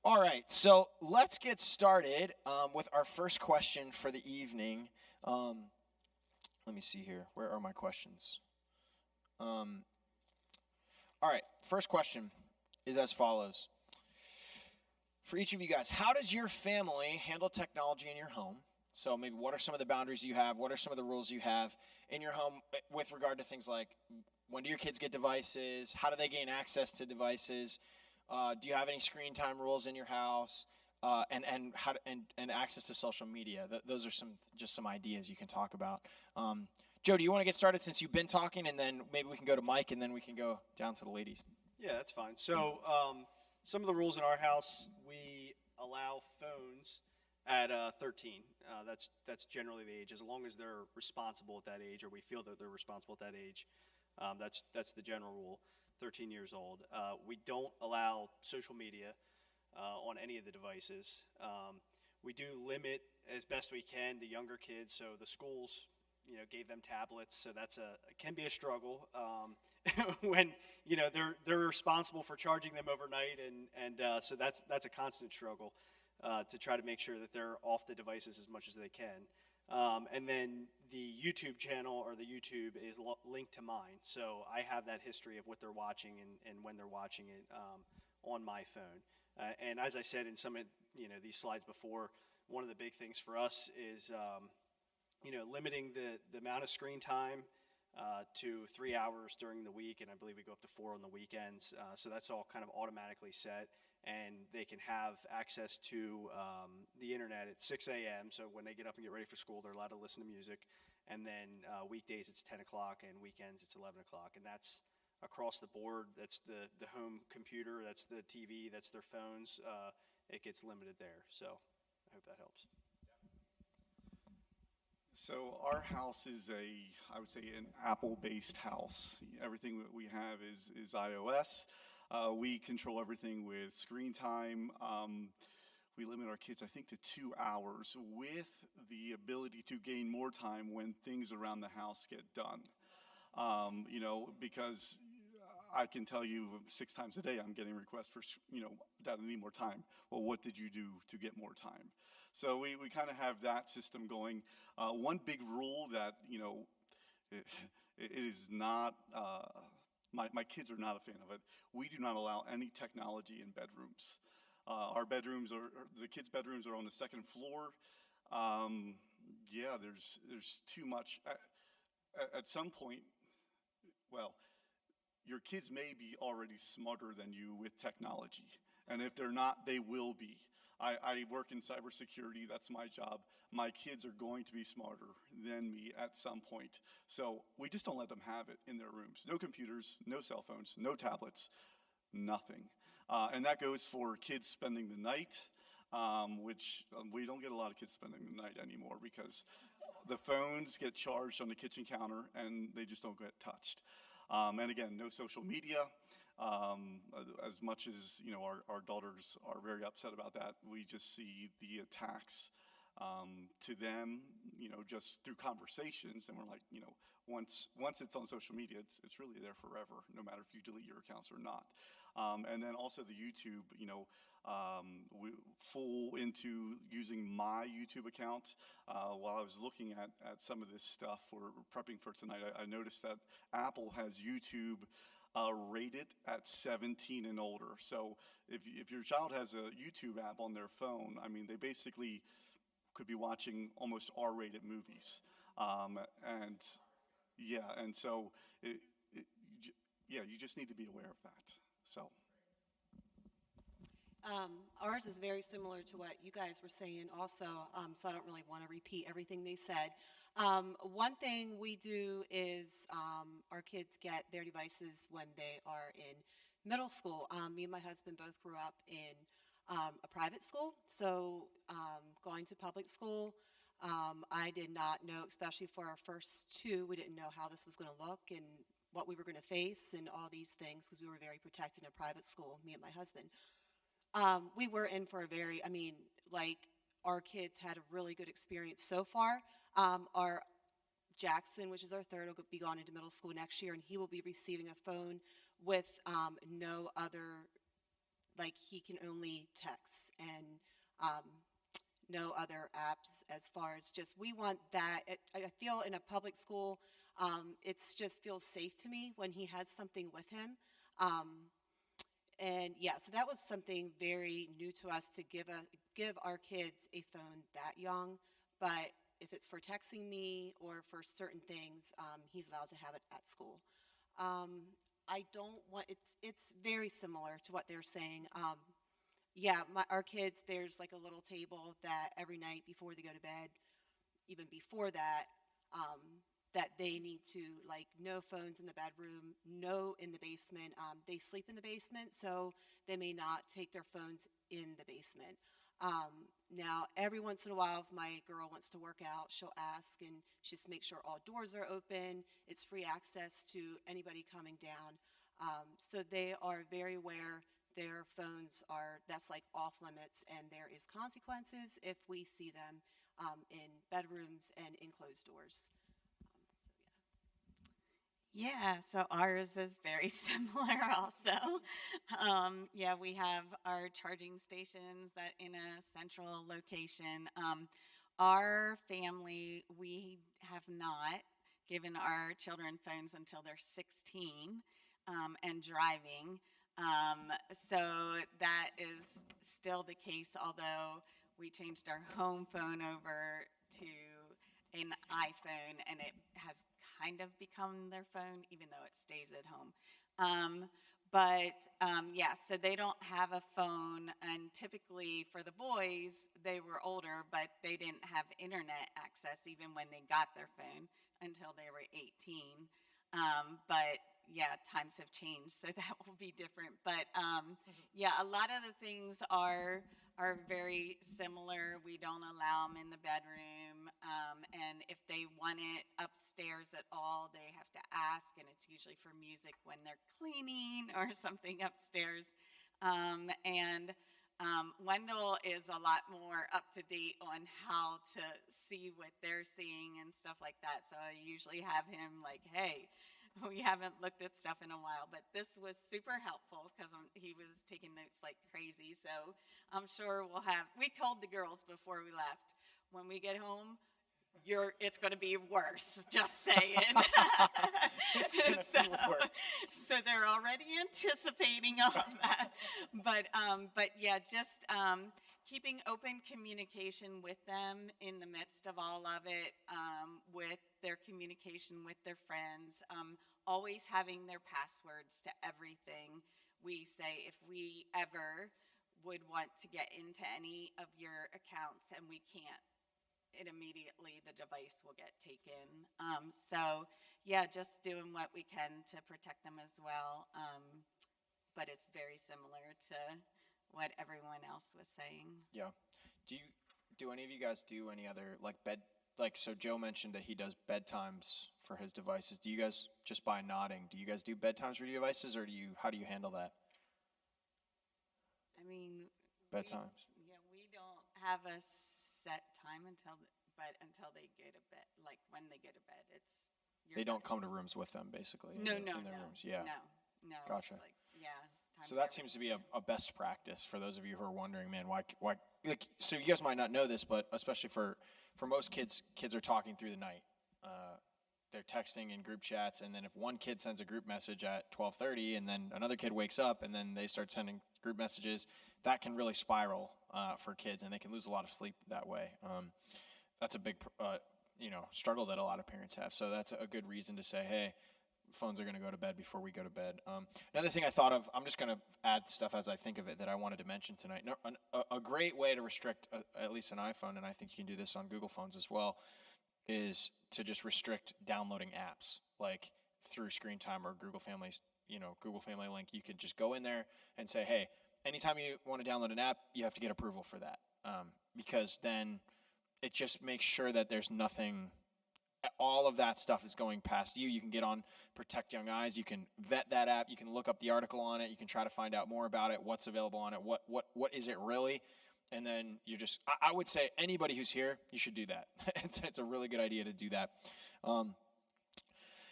All right, so let's get started with our first question for the evening. Let me see here. Where are my questions? All right, first question is as follows. For each of you guys, how does your family handle technology in your home? So maybe what are some of the boundaries you have? What are some of the rules you have in your home with regard to things like, when do your kids get devices? How do they gain access to devices? Do you have any screen time rules in your house? And access to social media? Those are some ideas you can talk about. Joe, do you want to get started since you've been talking, and then maybe we can go to Mike, and then we can go down to the ladies? Yeah, that's fine. So some of the rules in our house, we allow phones at 13. That's generally the age, as long as they're responsible at that age, or we feel that they're responsible at that age. That's the general rule. 13 years old. We don't allow social media on any of the devices. We do limit as best we can the younger kids. So the schools, gave them tablets. So it can be a struggle when they're responsible for charging them overnight, and so that's a constant struggle to try to make sure that they're off the devices as much as they can. And then the YouTube channel, or the YouTube, is linked to mine. So I have that history of what they're watching and when they're watching it on my phone. And as I said in some of these slides before, one of the big things for us is limiting the amount of screen time to 3 hours during the week, and I believe we go up to 4 on the weekends. So that's all kind of automatically set, and they can have access to the internet at 6 a.m. So when they get up and get ready for school, they're allowed to listen to music. And then weekdays it's 10 o'clock, and weekends it's 11 o'clock, and that's across the board. That's the home computer, that's the TV, that's their phones. It gets limited there. So I hope that helps. So our house is I would say, an Apple-based house. Everything that we have is iOS. We control everything with screen time. We limit our kids, I think, to 2 hours with the ability to gain more time when things around the house get done. Because I can tell you 6 times a day I'm getting requests for, Dad, I need more time. Well, what did you do to get more time? So we kind of have that system going. One big rule that, it is not, my kids are not a fan of it. We do not allow any technology in bedrooms. Our bedrooms the kids' bedrooms are on the second floor. There's too much. At some point, well, your kids may be already smarter than you with technology. And if they're not, they will be. I work in cybersecurity, that's my job. My kids are going to be smarter than me at some point. So we just don't let them have it in their rooms. No computers, no cell phones, no tablets, nothing. And that goes for kids spending the night, which we don't get a lot of kids spending the night anymore because the phones get charged on the kitchen counter and they just don't get touched. And again, no social media. As much as our daughters are very upset about that, we just see the attacks to them, just through conversations, and we're like, once it's on social media, it's really there forever, no matter if you delete your accounts or not. And then also the YouTube, we full into using my YouTube account. While I was looking at some of this stuff for prepping for tonight, I noticed that Apple has YouTube rated at 17 and older. So if your child has a YouTube app on their phone, I mean, they basically could be watching almost R-rated movies. And so you just need to be aware of that. So. Ours is very similar to what you guys were saying also, so I don't really want to repeat everything they said. One thing we do is our kids get their devices when they are in middle school. Me and my husband both grew up in a private school, so going to public school, I did not know, especially for our first 2, we didn't know how this was going to look and what we were going to face and all these things because we were very protected in a private school, me and my husband. We were in for our kids had a really good experience so far. Our Jackson, which is our 3rd, will be going into middle school next year, and he will be receiving a phone with no other, he can only text and no other apps as far as just, we want that. I feel in a public school, it's just feels safe to me when he has something with him. And yeah, so that was something very new to us to give our kids a phone that young. But if it's for texting me or for certain things, he's allowed to have it at school. I don't want, it's very similar to what they're saying. Our kids, there's like a little table that every night before they go to bed, even before that, that they need to, no phones in the bedroom, no in the basement. They sleep in the basement, so they may not take their phones in the basement. Now, every once in a while, if my girl wants to work out, she'll ask and just make sure all doors are open. It's free access to anybody coming down. So they are very aware their phones that's off limits, and there is consequences if we see them in bedrooms and in closed doors. Yeah, so ours is very similar also. We have our charging stations that in a central location. Our family, we have not given our children phones until they're 16 and driving. So that is still the case, although we changed our home phone over to an iPhone, and it has kind of become their phone, even though it stays at home. Yeah, so they don't have a phone, and typically for the boys, they were older, but they didn't have internet access even when they got their phone until they were 18. But yeah, times have changed, so that will be different. But yeah, a lot of the things are very similar. We don't allow them in the bedroom, and if they want it upstairs at all, they have to ask, and it's usually for music when they're cleaning or something upstairs. Wendell is a lot more up to date on how to see what they're seeing and stuff like that. So I usually have him like, hey, we haven't looked at stuff in a while, but this was super helpful because he was taking notes like crazy. So I'm sure we told the girls before we left, when we get home, it's going to be worse, just saying. It's gonna be worse. So they're already anticipating all of that. But yeah, just keeping open communication with them in the midst of all of it, with their communication with their friends, always having their passwords to everything. We say if we ever would want to get into any of your accounts and we can't, immediately the device will get taken. So yeah, just doing what we can to protect them as well. But it's very similar to what everyone else was saying. Yeah. Do any of you guys do any other so Joe mentioned that he does bedtimes for his devices. Do you guys, just by nodding, do you guys do bedtimes for your devices, or how do you handle that? I mean, Bedtimes. we don't have a set time until they go to bed. Like when they go to bed, They don't come to rooms with them, basically. No, in their rooms. Yeah. No. Gotcha. It's like, yeah. So that seems to be a best practice for those of you who are wondering, man, why? So you guys might not know this, but especially for most kids are talking through the night. They're texting in group chats, and then if one kid sends a group message at 12:30, and then another kid wakes up, and then they start sending group messages, that can really spiral for kids, and they can lose a lot of sleep that way. That's a big, struggle that a lot of parents have. So that's a good reason to say, hey, phones are going to go to bed before we go to bed. Another thing I thought of, I'm just going to add stuff as I think of it that I wanted to mention tonight. A great way to restrict at least an iPhone, and I think you can do this on Google phones as well, is to just restrict downloading apps like through Screen Time or Google Family Link. You could just go in there and say, hey, anytime you want to download an app, you have to get approval for that, because then it just makes sure that there's nothing. All of that stuff is going past you. You can get on Protect Young Eyes. You can vet that app. You can look up the article on it. You can try to find out more about it, what's available on it, what is it really. And then I would say anybody who's here, you should do that. It's a really good idea to do that.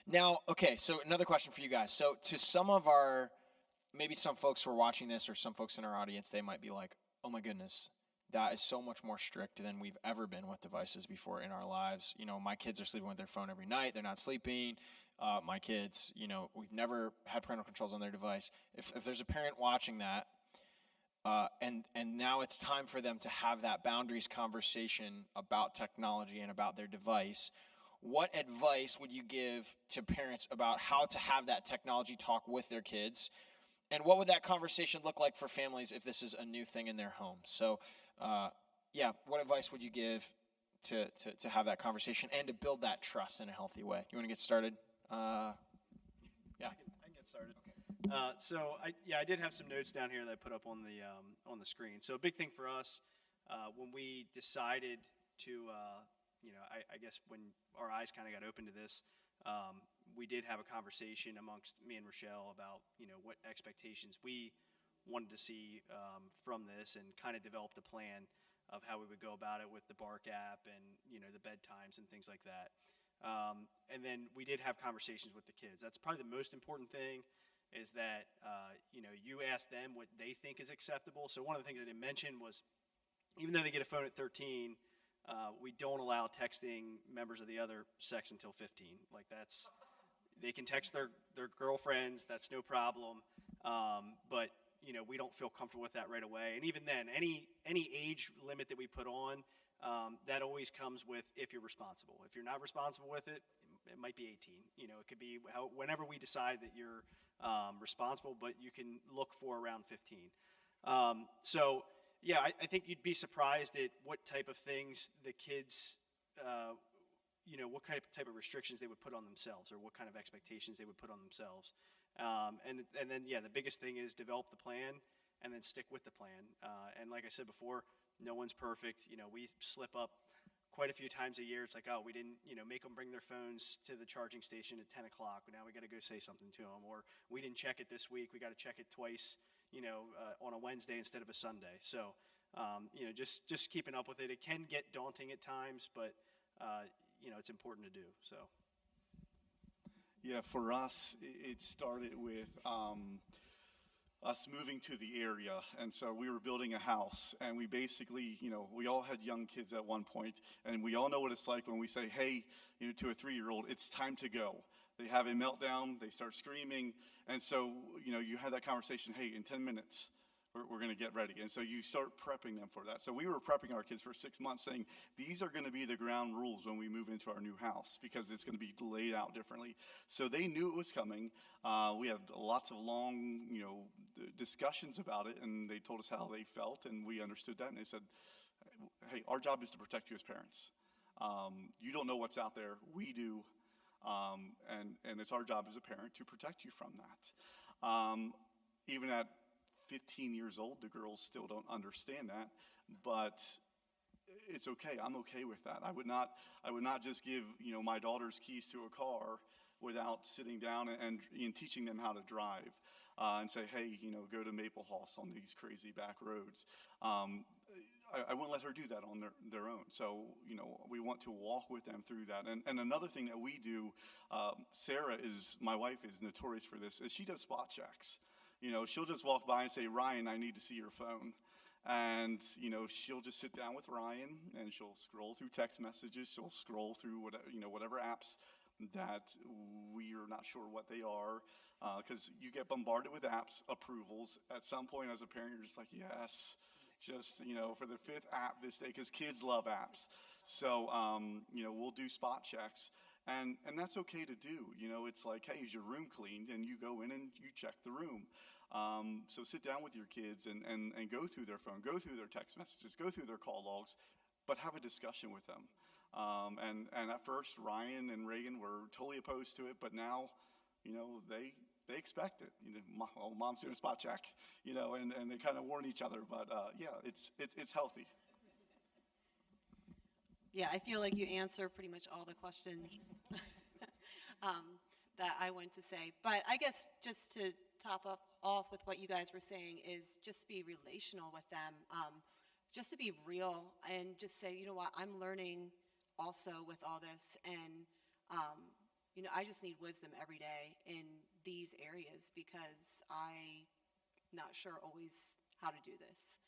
Now, okay, so another question for you guys. So to maybe some folks who are watching this or some folks in our audience, they might be like, oh my goodness, that is so much more strict than we've ever been with devices before in our lives. My kids are sleeping with their phone every night. They're not sleeping. My kids, we've never had parental controls on their device. If there's a parent watching that, and now it's time for them to have that boundaries conversation about technology and about their device, what advice would you give to parents about how to have that technology talk with their kids? And what would that conversation look like for families if this is a new thing in their home? So, what advice would you give to have that conversation and to build that trust in a healthy way? You want to get started? I can get started. Okay. I did have some notes down here that I put up on the screen. So a big thing for us when we decided to, I guess when our eyes kind of got open to this, we did have a conversation amongst me and Rochelle about what expectations we wanted to see from this, and kind of developed a plan of how we would go about it with the Bark app and the bedtimes and things like that. And then we did have conversations with the kids. That's probably the most important thing, is that you ask them what they think is acceptable. So one of the things I didn't mention was, even though they get a phone at 13, we don't allow texting members of the other sex until 15. Like they can text their girlfriends, that's no problem. But we don't feel comfortable with that right away. And even then, any age limit that we put on, that always comes with if you're responsible. If you're not responsible with it, it might be 18. It could be whenever we decide that you're responsible, but you can look for around 15. So yeah, I think you'd be surprised at what type of things the kids, what type of restrictions they would put on themselves, or what kind of expectations they would put on themselves. And then, yeah, the biggest thing is develop the plan and then stick with the plan. And like I said before, no one's perfect. We slip up quite a few times a year. It's like, oh, we didn't, make them bring their phones to the charging station at 10 o'clock. Now we got to go say something to them. Or we didn't check it this week. We got to check it twice, on a Wednesday instead of a Sunday. So, just keeping up with it. It can get daunting at times, but, it's important to do. So. Yeah, for us, it started with us moving to the area. And so we were building a house, and we basically, we all had young kids at one point, and we all know what it's like when we say, hey, to a 3-year-old, it's time to go. They have a meltdown, they start screaming, and so, you had that conversation, hey, in 10 minutes, we're going to get ready. And so you start prepping them for that. So we were prepping our kids for 6 months, saying these are going to be the ground rules when we move into our new house, because it's going to be laid out differently. So they knew it was coming. We had lots of long, discussions about it, and they told us how they felt, and we understood that. And they said, hey, our job is to protect you as parents. You don't know what's out there. We do. And it's our job as a parent to protect you from that. Even at 15 years old, the girls still don't understand that, but it's okay. I'm okay with that. I would not just give my daughter's keys to a car without sitting down and teaching them how to drive, and say, hey, go to Maplehoff's on these crazy back roads. I wouldn't let her do that on their own. So, we want to walk with them through that. And another thing that we do, Sarah my wife is notorious for this, is she does spot checks. She'll just walk by and say, Ryan, I need to see your phone. And, she'll just sit down with Ryan, and she'll scroll through text messages. She'll scroll through whatever apps that we are not sure what they are, because you get bombarded with apps approvals. At some point as a parent, you're just like, yes, just, for the 5th app this day, because kids love apps. So, we'll do spot checks. And that's okay to do. It's like, hey, is your room cleaned? And you go in and you check the room. So sit down with your kids and go through their phone, go through their text messages, go through their call logs, but have a discussion with them. And at first, Ryan and Reagan were totally opposed to it, but now, they expect it. Mom's doing a spot check, and they kind of warn each other. But yeah, it's healthy. Yeah, I feel like you answer pretty much all the questions that I wanted to say. But I guess just to top off with what you guys were saying is just be relational with them, just to be real and just say, you know what, I'm learning also with all this, and I just need wisdom every day in these areas because I'm not sure always how to do this.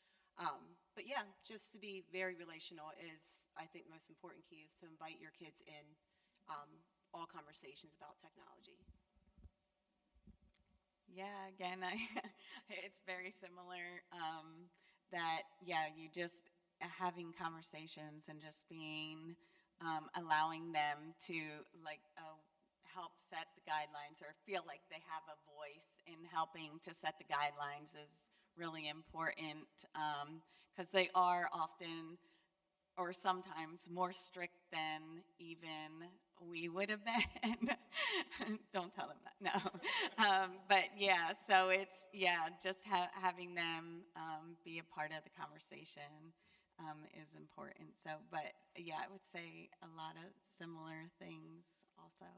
But yeah, just to be very relational is, I think, the most important key is to invite your kids in all conversations about technology. Yeah, again, it's very similar. You just having conversations and just being, allowing them to help set the guidelines or feel like they have a voice in helping to set the guidelines is really important, because they are often or sometimes more strict than even we would have been. Don't tell them that, no. But yeah, so it's, just having them be a part of the conversation is important. So, but yeah, I would say a lot of similar things also.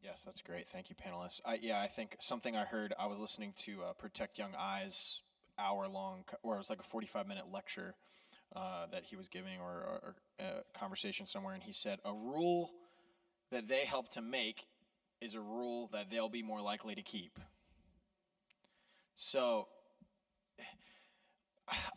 Yes, that's great. Thank you, panelists. I think something I heard, I was listening to Protect Young Eyes hour-long, or it was like a 45-minute lecture that he was giving, or a conversation somewhere, and he said, a rule that they help to make is a rule that they'll be more likely to keep. So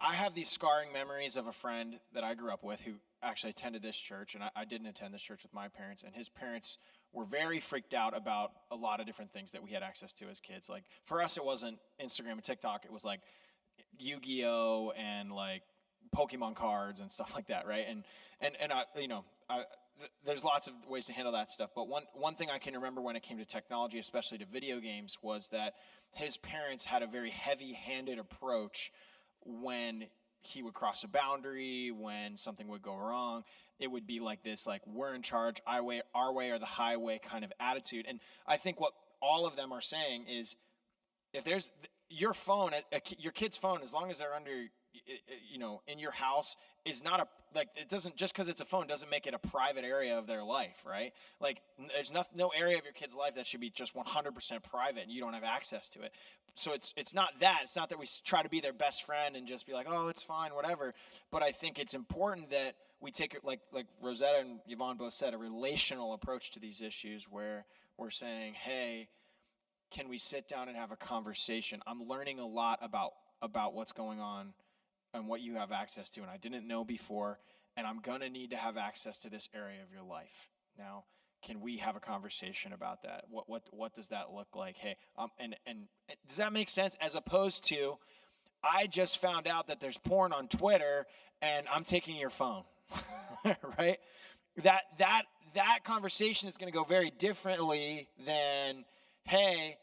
I have these scarring memories of a friend that I grew up with who actually attended this church, and I didn't attend this church with my parents, and his parents were very freaked out about a lot of different things that we had access to as kids. Like, for us, it wasn't Instagram and TikTok. It was like Yu-Gi-Oh! And like Pokemon cards and stuff like that, right? And there's lots of ways to handle that stuff. But one thing I can remember when it came to technology, especially to video games, was that his parents had a very heavy-handed approach when he would cross a boundary, when something would go wrong. It would be like this, like, we're in charge, our way or the highway kind of attitude. And I think what all of them are saying is, if there's your phone, your kid's phone, as long as they're under, in your house, is not it doesn't, just because it's a phone doesn't make it a private area of their life, right? Like, there's no area of your kid's life that should be just 100% private and you don't have access to it. So it's not that. It's not that we try to be their best friend and just be like, oh, it's fine, whatever. But I think it's important that we take, like Rosetta and Yvonne both said, a relational approach to these issues where we're saying, hey, can we sit down and have a conversation? I'm learning a lot about what's going on and what you have access to, and I didn't know before, and I'm gonna need to have access to this area of your life. Now, can we have a conversation about that? What does that look like? Hey, and does that make sense? As opposed to, I just found out that there's porn on Twitter, and I'm taking your phone, right? That conversation is gonna go very differently than, hey,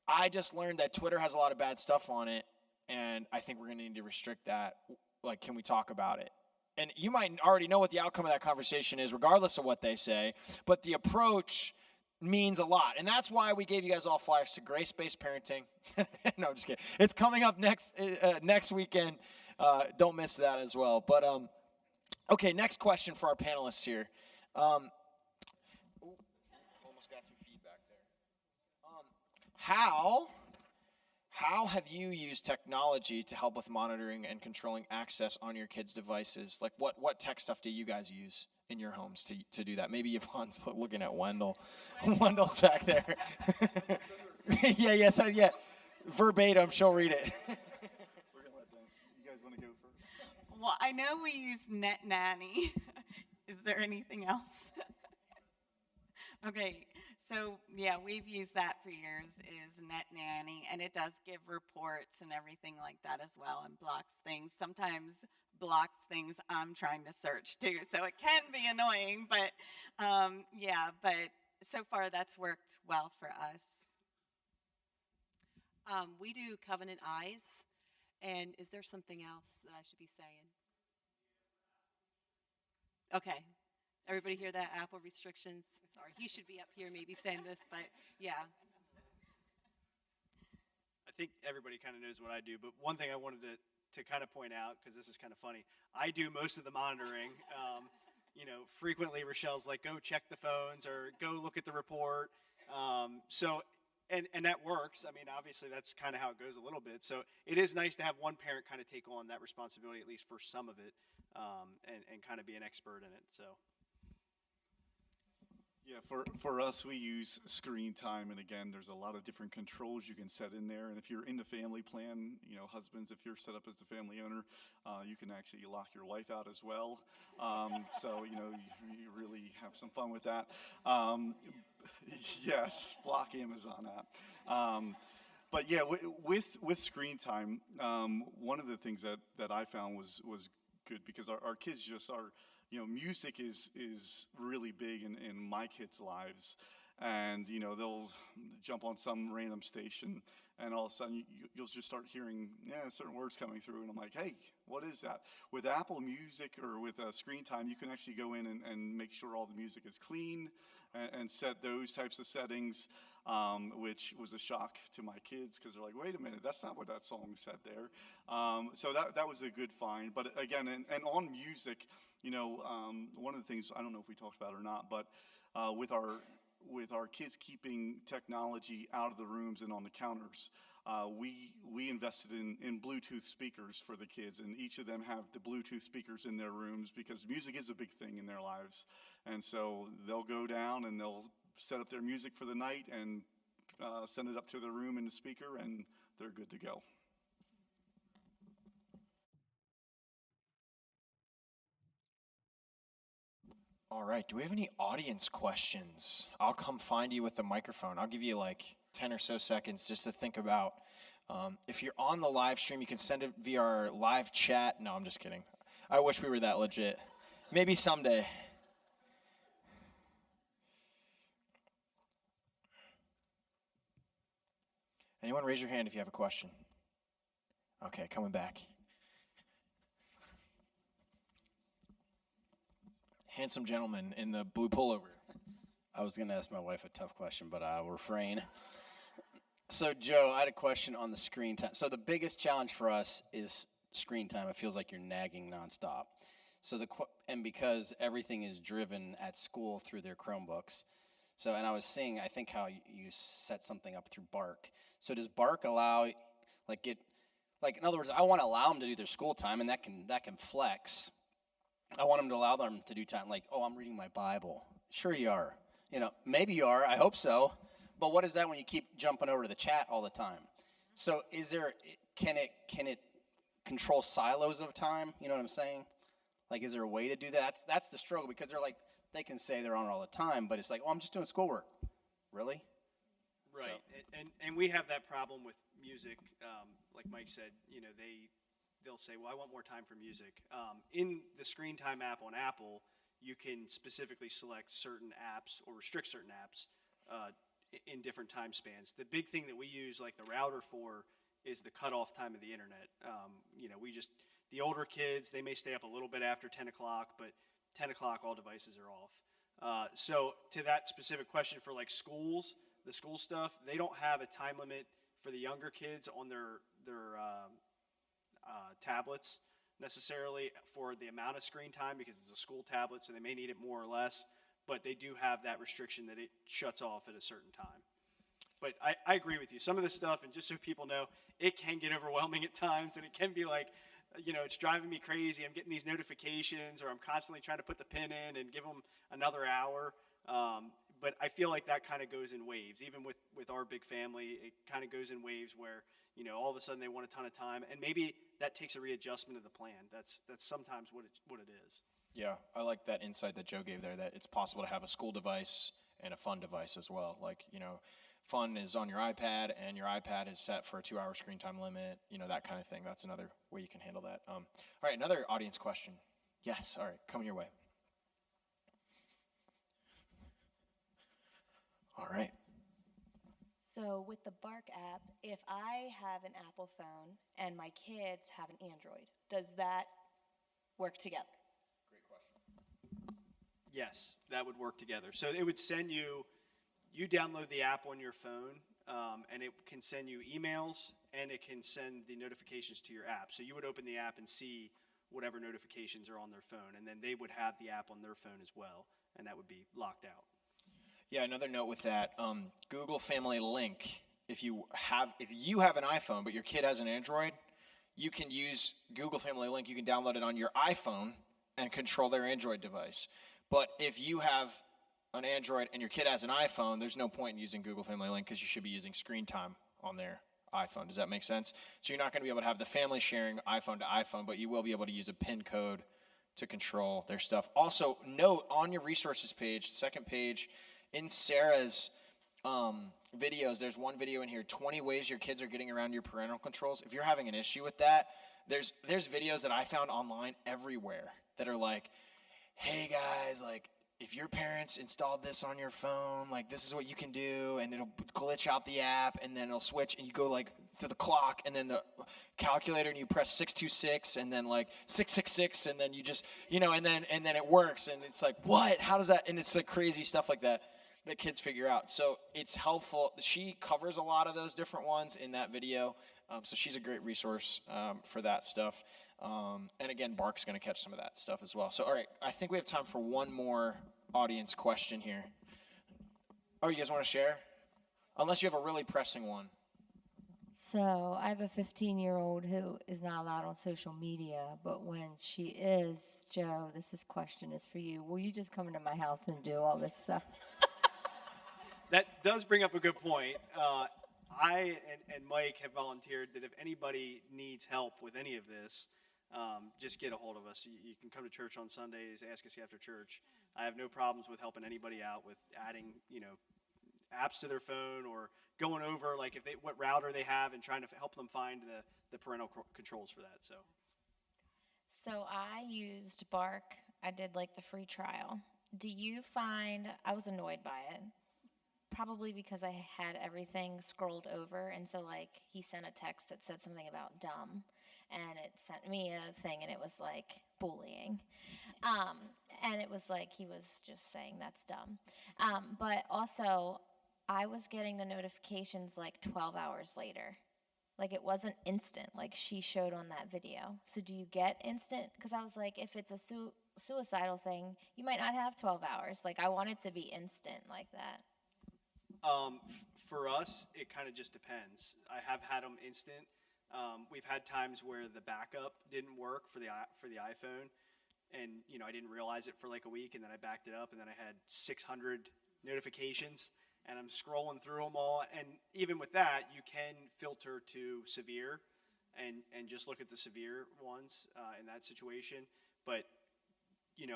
I just learned that Twitter has a lot of bad stuff on it, and I think we're going to need to restrict that. Like, can we talk about it? And you might already know what the outcome of that conversation is, regardless of what they say, but the approach means a lot. And that's why we gave you guys all flyers to Grace-Based Parenting. No, I'm just kidding. It's coming up next weekend. Don't miss that as well. But, okay, next question for our panelists here. Almost got some feedback there. How have you used technology to help with monitoring and controlling access on your kids' devices? Like, what tech stuff do you guys use in your homes to do that? Maybe Yvonne's looking at Wendell. Wendell's back there. Yeah. Verbatim, she'll read it. We're going to let them. You guys want to go first? Well, I know we use Net Nanny. Is there anything else? Okay, so yeah, we've used that for years, is Net Nanny, and it does give reports and everything like that as well, and blocks things. Sometimes blocks things I'm trying to search too, so it can be annoying, but but so far that's worked well for us. We do Covenant Eyes, and is there something else that I should be saying? Okay. Everybody hear that? Apple restrictions. Sorry, he should be up here maybe saying this, but yeah. I think everybody kind of knows what I do, but one thing I wanted to kind of point out, because this is kind of funny, I do most of the monitoring. Frequently Rochelle's like, go check the phones or go look at the report. And that works. I mean, obviously that's kind of how it goes a little bit. So it is nice to have one parent kind of take on that responsibility, at least for some of it, and kind of be an expert in it. So. Yeah, for us, we use screen time, and again, there's a lot of different controls you can set in there. And if you're in the family plan, husbands, if you're set up as the family owner, you can actually lock your wife out as well. So you really have some fun with that. Yes, block Amazon app. But yeah, with screen time, one of the things that I found was good, because our kids just are. Music is really big in my kids' lives, and they'll jump on some random station, and all of a sudden you'll just start hearing certain words coming through, and I'm like, hey, what is that? With Apple Music or with Screen Time, you can actually go in and make sure all the music is clean and set those types of settings, which was a shock to my kids, because they're like, wait a minute, that's not what that song said there. So that was a good find. But again, and on music, one of the things, I don't know if we talked about it or not, but with our kids keeping technology out of the rooms and on the counters, we invested in Bluetooth speakers for the kids, and each of them have the Bluetooth speakers in their rooms, because music is a big thing in their lives. And so they'll go down and they'll set up their music for the night and send it up to their room in the speaker, and they're good to go. All right, do we have any audience questions? I'll come find you with the microphone. I'll give you like 10 or so seconds just to think about. If you're on the live stream, you can send it via our live chat. No, I'm just kidding. I wish we were that legit. Maybe someday. Anyone raise your hand if you have a question? Okay, coming back. Handsome gentleman in the blue pullover. I was going to ask my wife a tough question, but I'll refrain. So, Joe, I had a question on the screen time. So the biggest challenge for us is screen time. It feels like you're nagging nonstop. So and because everything is driven at school through their Chromebooks. So, and I was seeing, I think how you set something up through Bark. So does Bark allow, in other words, I want to allow them to do their school time, and that can flex. I want them to allow them to do time, like, oh, I'm reading my Bible. Sure you are. Maybe you are. I hope so. But what is that when you keep jumping over to the chat all the time? So can it control silos of time? You know what I'm saying? Like, is there a way to do that? That's the struggle, because they're like, they can say they're on it all the time, but it's like, oh, I'm just doing schoolwork. Really? Right. So. And we have that problem with music. Like Mike said, they'll say, well, I want more time for music. In the screen time app on Apple, you can specifically select certain apps or restrict certain apps in different time spans. The big thing that we use, like the router for, is the cutoff time of the internet. The older kids, they may stay up a little bit after 10 o'clock, but 10 o'clock, all devices are off. So to that specific question for like schools, the school stuff, they don't have a time limit for the younger kids on their tablets necessarily for the amount of screen time, because it's a school tablet, so they may need it more or less, but they do have that restriction that it shuts off at a certain time. But I agree with you. Some of this stuff, and just so people know, it can get overwhelming at times, and it can be like, it's driving me crazy. I'm getting these notifications, or I'm constantly trying to put the pin in and give them another hour. But I feel like that kind of goes in waves. Even with our big family, it kind of goes in waves where, all of a sudden they want a ton of time, and maybe that takes a readjustment of the plan. That's sometimes what it is. Yeah, I like that insight that Joe gave there, that it's possible to have a school device and a fun device as well. Like, fun is on your iPad, and your iPad is set for a 2-hour screen time limit, that kind of thing. That's another way you can handle that. All right, another audience question. Yes, all right, coming your way. All right. So with the Bark app, if I have an Apple phone and my kids have an Android, does that work together? Great question. Yes, that would work together. So it would send you download the app on your phone, and it can send you emails, and it can send the notifications to your app. So you would open the app and see whatever notifications are on their phone, and then they would have the app on their phone as well, and that would be locked out. Yeah, another note with that, Google Family Link, if you have an iPhone but your kid has an Android, you can use Google Family Link. You can download it on your iPhone and control their Android device. But if you have an Android and your kid has an iPhone, there's no point in using Google Family Link, because you should be using screen time on their iPhone. Does that make sense? So you're not going to be able to have the family sharing iPhone to iPhone, but you will be able to use a PIN code to control their stuff. Also, note on your resources page, second page, in Sarah's videos, there's one video in here, 20 ways your kids are getting around your parental controls. If you're having an issue with that, there's videos that I found online everywhere that are like, hey guys, like, if your parents installed this on your phone, like, this is what you can do, and it'll glitch out the app, and then it'll switch, and you go like to the clock, and then the calculator, and you press 626, and then like 666, and then you just, and then it works, and it's like, what? How does that? And it's like crazy stuff like that kids figure out. So it's helpful. She covers a lot of those different ones in that video, so she's a great resource for that stuff. And again, Bark's going to catch some of that stuff as well. So, all right, I think we have time for one more audience question here. Oh, you guys want to share? Unless you have a really pressing one. So I have a 15-year-old who is not allowed on social media, but when she is, Joe, question is for you. Will you just come into my house and do all this stuff? That does bring up a good point. I and Mike have volunteered that if anybody needs help with any of this, just get a hold of us. You can come to church on Sundays, ask us after church. I have no problems with helping anybody out with adding, apps to their phone, or going over like what router they have and trying to help them find the parental controls for that. So I used Bark. I did like the free trial. Do you find, I was annoyed by it. probably because I had everything scrolled over, and so like he sent a text that said something about dumb, and it sent me a thing, and it was like bullying, um, and it was like he was just saying that's dumb, but also I was getting the notifications like 12 hours later. Like it wasn't instant, like she showed on that video. So do you get instant? Because I was like, if it's a suicidal thing, you might not have 12 hours. Like I want it to be instant like that. For us, it kind of just depends. I have had them instant. We've had times where the backup didn't work for the iPhone, and I didn't realize it for like a week, and then I backed it up, and then I had 600 notifications, and I'm scrolling through them all. And even with that, you can filter to severe, and just look at the severe ones in that situation. But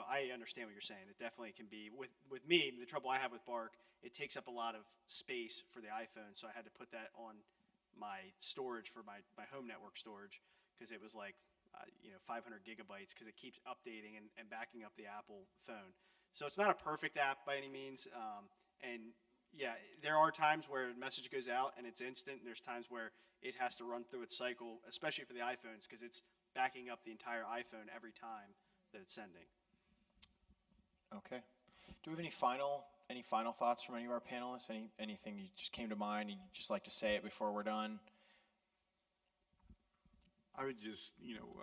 I understand what you're saying. It definitely can be with me. The trouble I have with Bark, it takes up a lot of space for the iPhone, so I had to put that on my storage for my home network storage, because it was like 500 gigabytes, because it keeps updating and backing up the Apple phone. So it's not a perfect app by any means, and yeah, there are times where a message goes out and it's instant, and there's times where it has to run through its cycle, especially for the iPhones, because it's backing up the entire iPhone every time that it's sending. Okay. Do we have any final thoughts from any of our panelists? Anything you just came to mind? You'd just like to say it before we're done? I would just,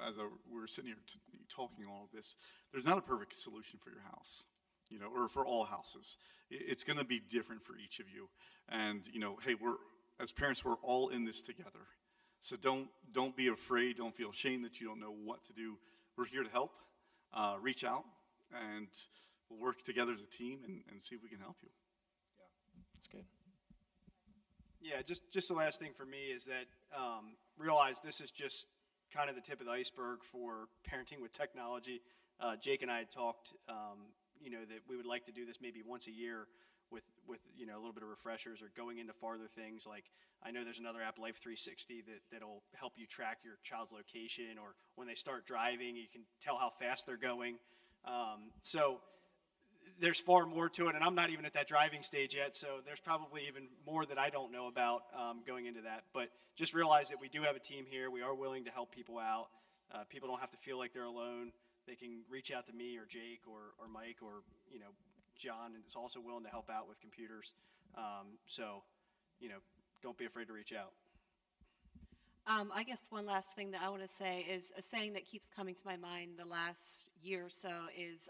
as we're sitting here talking all of this, there's not a perfect solution for your house, or for all houses. It's going to be different for each of you. And, hey, as parents, we're all in this together. So don't be afraid. Don't feel shame that you don't know what to do. We're here to help. Reach out, and we'll work together as a team and see if we can help you. Yeah, that's good. Yeah, just the last thing for me is that realize this is just kind of the tip of the iceberg for parenting with technology. Jake and I had talked, that we would like to do this maybe once a year with a little bit of refreshers, or going into farther things. Like I know there's another app, Life 360, that'll help you track your child's location, or when they start driving, you can tell how fast they're going. So there's far more to it, and I'm not even at that driving stage yet, so there's probably even more that I don't know about going into that. But just realize that we do have a team here. We are willing to help people out. People don't have to feel like they're alone. They can reach out to me or Jake or Mike or John, and is also willing to help out with computers. So don't be afraid to reach out. I guess one last thing that I want to say is a saying that keeps coming to my mind the last year or so is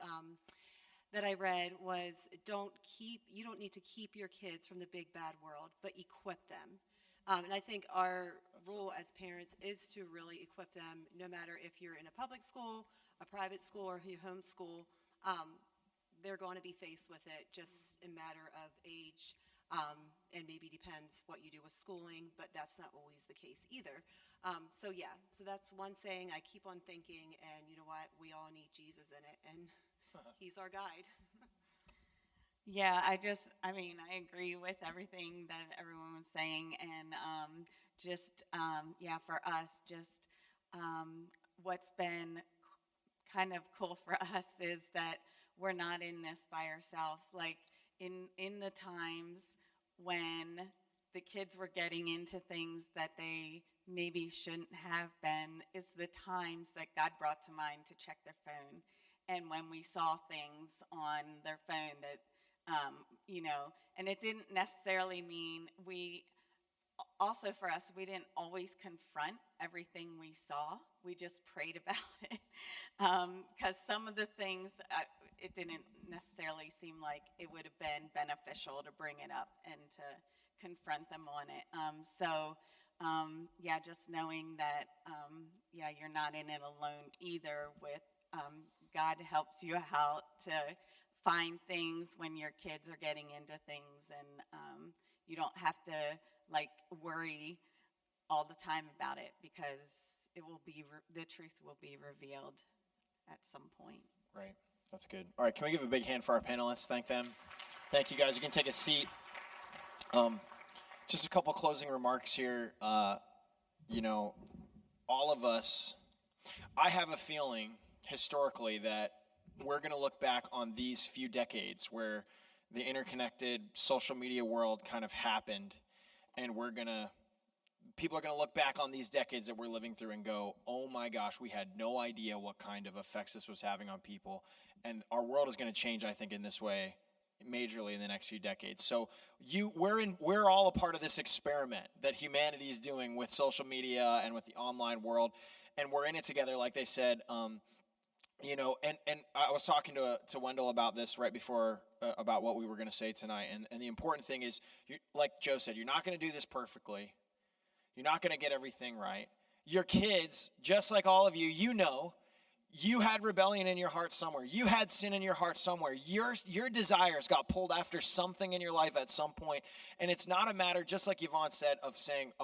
that I read was, you don't need to keep your kids from the big bad world, but equip them. And I think our role as parents is to really equip them, no matter if you're in a public school, a private school, or you homeschool. They're going to be faced with it, just a matter of age, and maybe depends what you do with schooling, but that's not always the case either. So that's one saying I keep on thinking, and you know what, we all need Jesus in it, and he's our guide. Yeah, I agree with everything that everyone was saying, and for us, what's been kind of cool for us is that we're not in this by ourselves. Like in the times when the kids were getting into things that they maybe shouldn't have been, is the times that God brought to mind to check their phone. And when we saw things on their phone that, and it didn't necessarily mean also for us, we didn't always confront everything we saw. We just prayed about it. Because some of the things, it didn't necessarily seem like it would have been beneficial to bring it up and to confront them on it. Just knowing that, you're not in it alone either. With God helps you out to find things when your kids are getting into things, and you don't have to worry all the time about it, because it will be the truth will be revealed at some point. Right. That's good. All right. Can we give a big hand for our panelists? Thank them. Thank you, guys. You can take a seat. Just a couple closing remarks here. All of us, I have a feeling historically that we're going to look back on these few decades where the interconnected social media world kind of happened, and people are going to look back on these decades that we're living through and go, oh my gosh, we had no idea what kind of effects this was having on people. And our world is going to change, I think, in this way majorly in the next few decades. So we're all a part of this experiment that humanity is doing with social media and with the online world, and we're in it together, like they said. And I was talking to Wendell about this right before, about what we were going to say tonight. And the important thing is, like Joe said, you're not going to do this perfectly. You're not going to get everything right. Your kids, just like all of you, you had rebellion in your heart somewhere. You had sin in your heart somewhere. Your desires got pulled after something in your life at some point. And it's not a matter, just like Yvonne said, of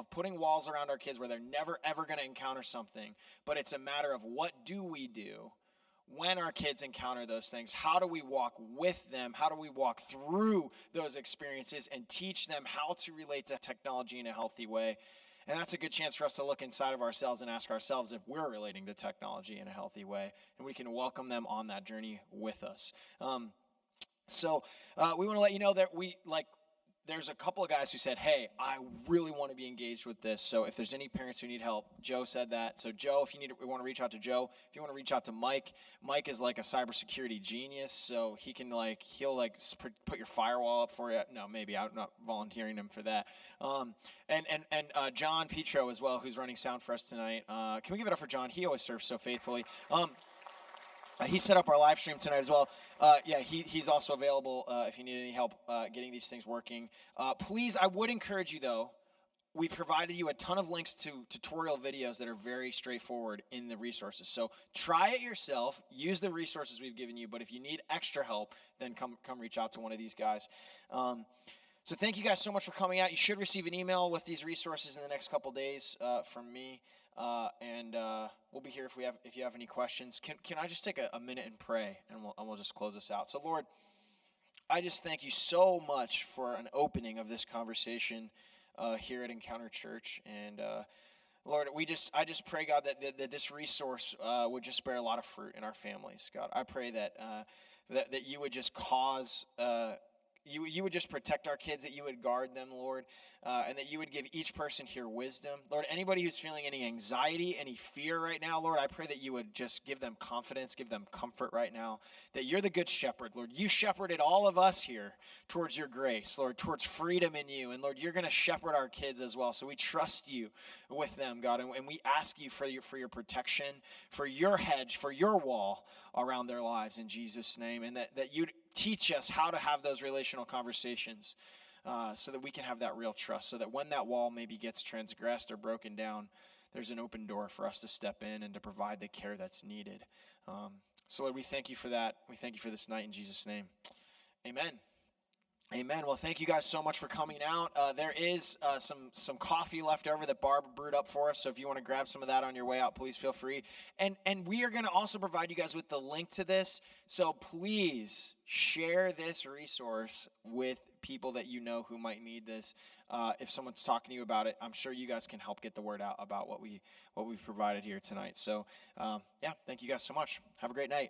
putting walls around our kids where they're never, ever going to encounter something. But it's a matter of, what do we do when our kids encounter those things? How do we walk with them? How do we walk through those experiences and teach them how to relate to technology in a healthy way? And that's a good chance for us to look inside of ourselves and ask ourselves if we're relating to technology in a healthy way, and we can welcome them on that journey with us. So we want to let you know that there's a couple of guys who said, hey, I really want to be engaged with this. So if there's any parents who need help, Joe said that. So Joe, if you want to reach out to Joe. If you want to reach out to Mike, Mike is like a cybersecurity genius. So he'll put your firewall up for you. No, maybe I'm not volunteering him for that. And John Petro as well, who's running sound for us tonight. Can we give it up for John? He always serves so faithfully. He set up our live stream tonight as well. He's also available if you need any help getting these things working. Please, I would encourage you, though, we've provided you a ton of links to tutorial videos that are very straightforward in the resources. So try it yourself. Use the resources we've given you. But if you need extra help, then come reach out to one of these guys. So thank you guys so much for coming out. You should receive an email with these resources in the next couple days from me. And we'll be here if you have any questions. Can I just take a minute and pray, and we'll just close this out. So Lord, I just thank you so much for an opening of this conversation here at Encounter Church. And Lord, I just pray, God, that this resource would just bear a lot of fruit in our families. God, I pray that you would just cause you would just protect our kids, that you would guard them, Lord, and that you would give each person here wisdom. Lord, anybody who's feeling any anxiety, any fear right now, Lord, I pray that you would just give them confidence, give them comfort right now, that you're the good shepherd, Lord. You shepherded all of us here towards your grace, Lord, towards freedom in you. And Lord, you're going to shepherd our kids as well. So we trust you with them, God, and we ask you for your protection, for your hedge, for your wall around their lives in Jesus' name, and that you'd teach us how to have those relational conversations so that we can have that real trust, so that when that wall maybe gets transgressed or broken down, there's an open door for us to step in and to provide the care that's needed. So Lord, we thank you for that. We thank you for this night in Jesus' name. Amen. Amen. Well, thank you guys so much for coming out. There is some coffee left over that Barb brewed up for us, so if you want to grab some of that on your way out, please feel free. And we are going to also provide you guys with the link to this, so please share this resource with people that you know who might need this. If someone's talking to you about it, I'm sure you guys can help get the word out about what we've provided here tonight. So, thank you guys so much. Have a great night.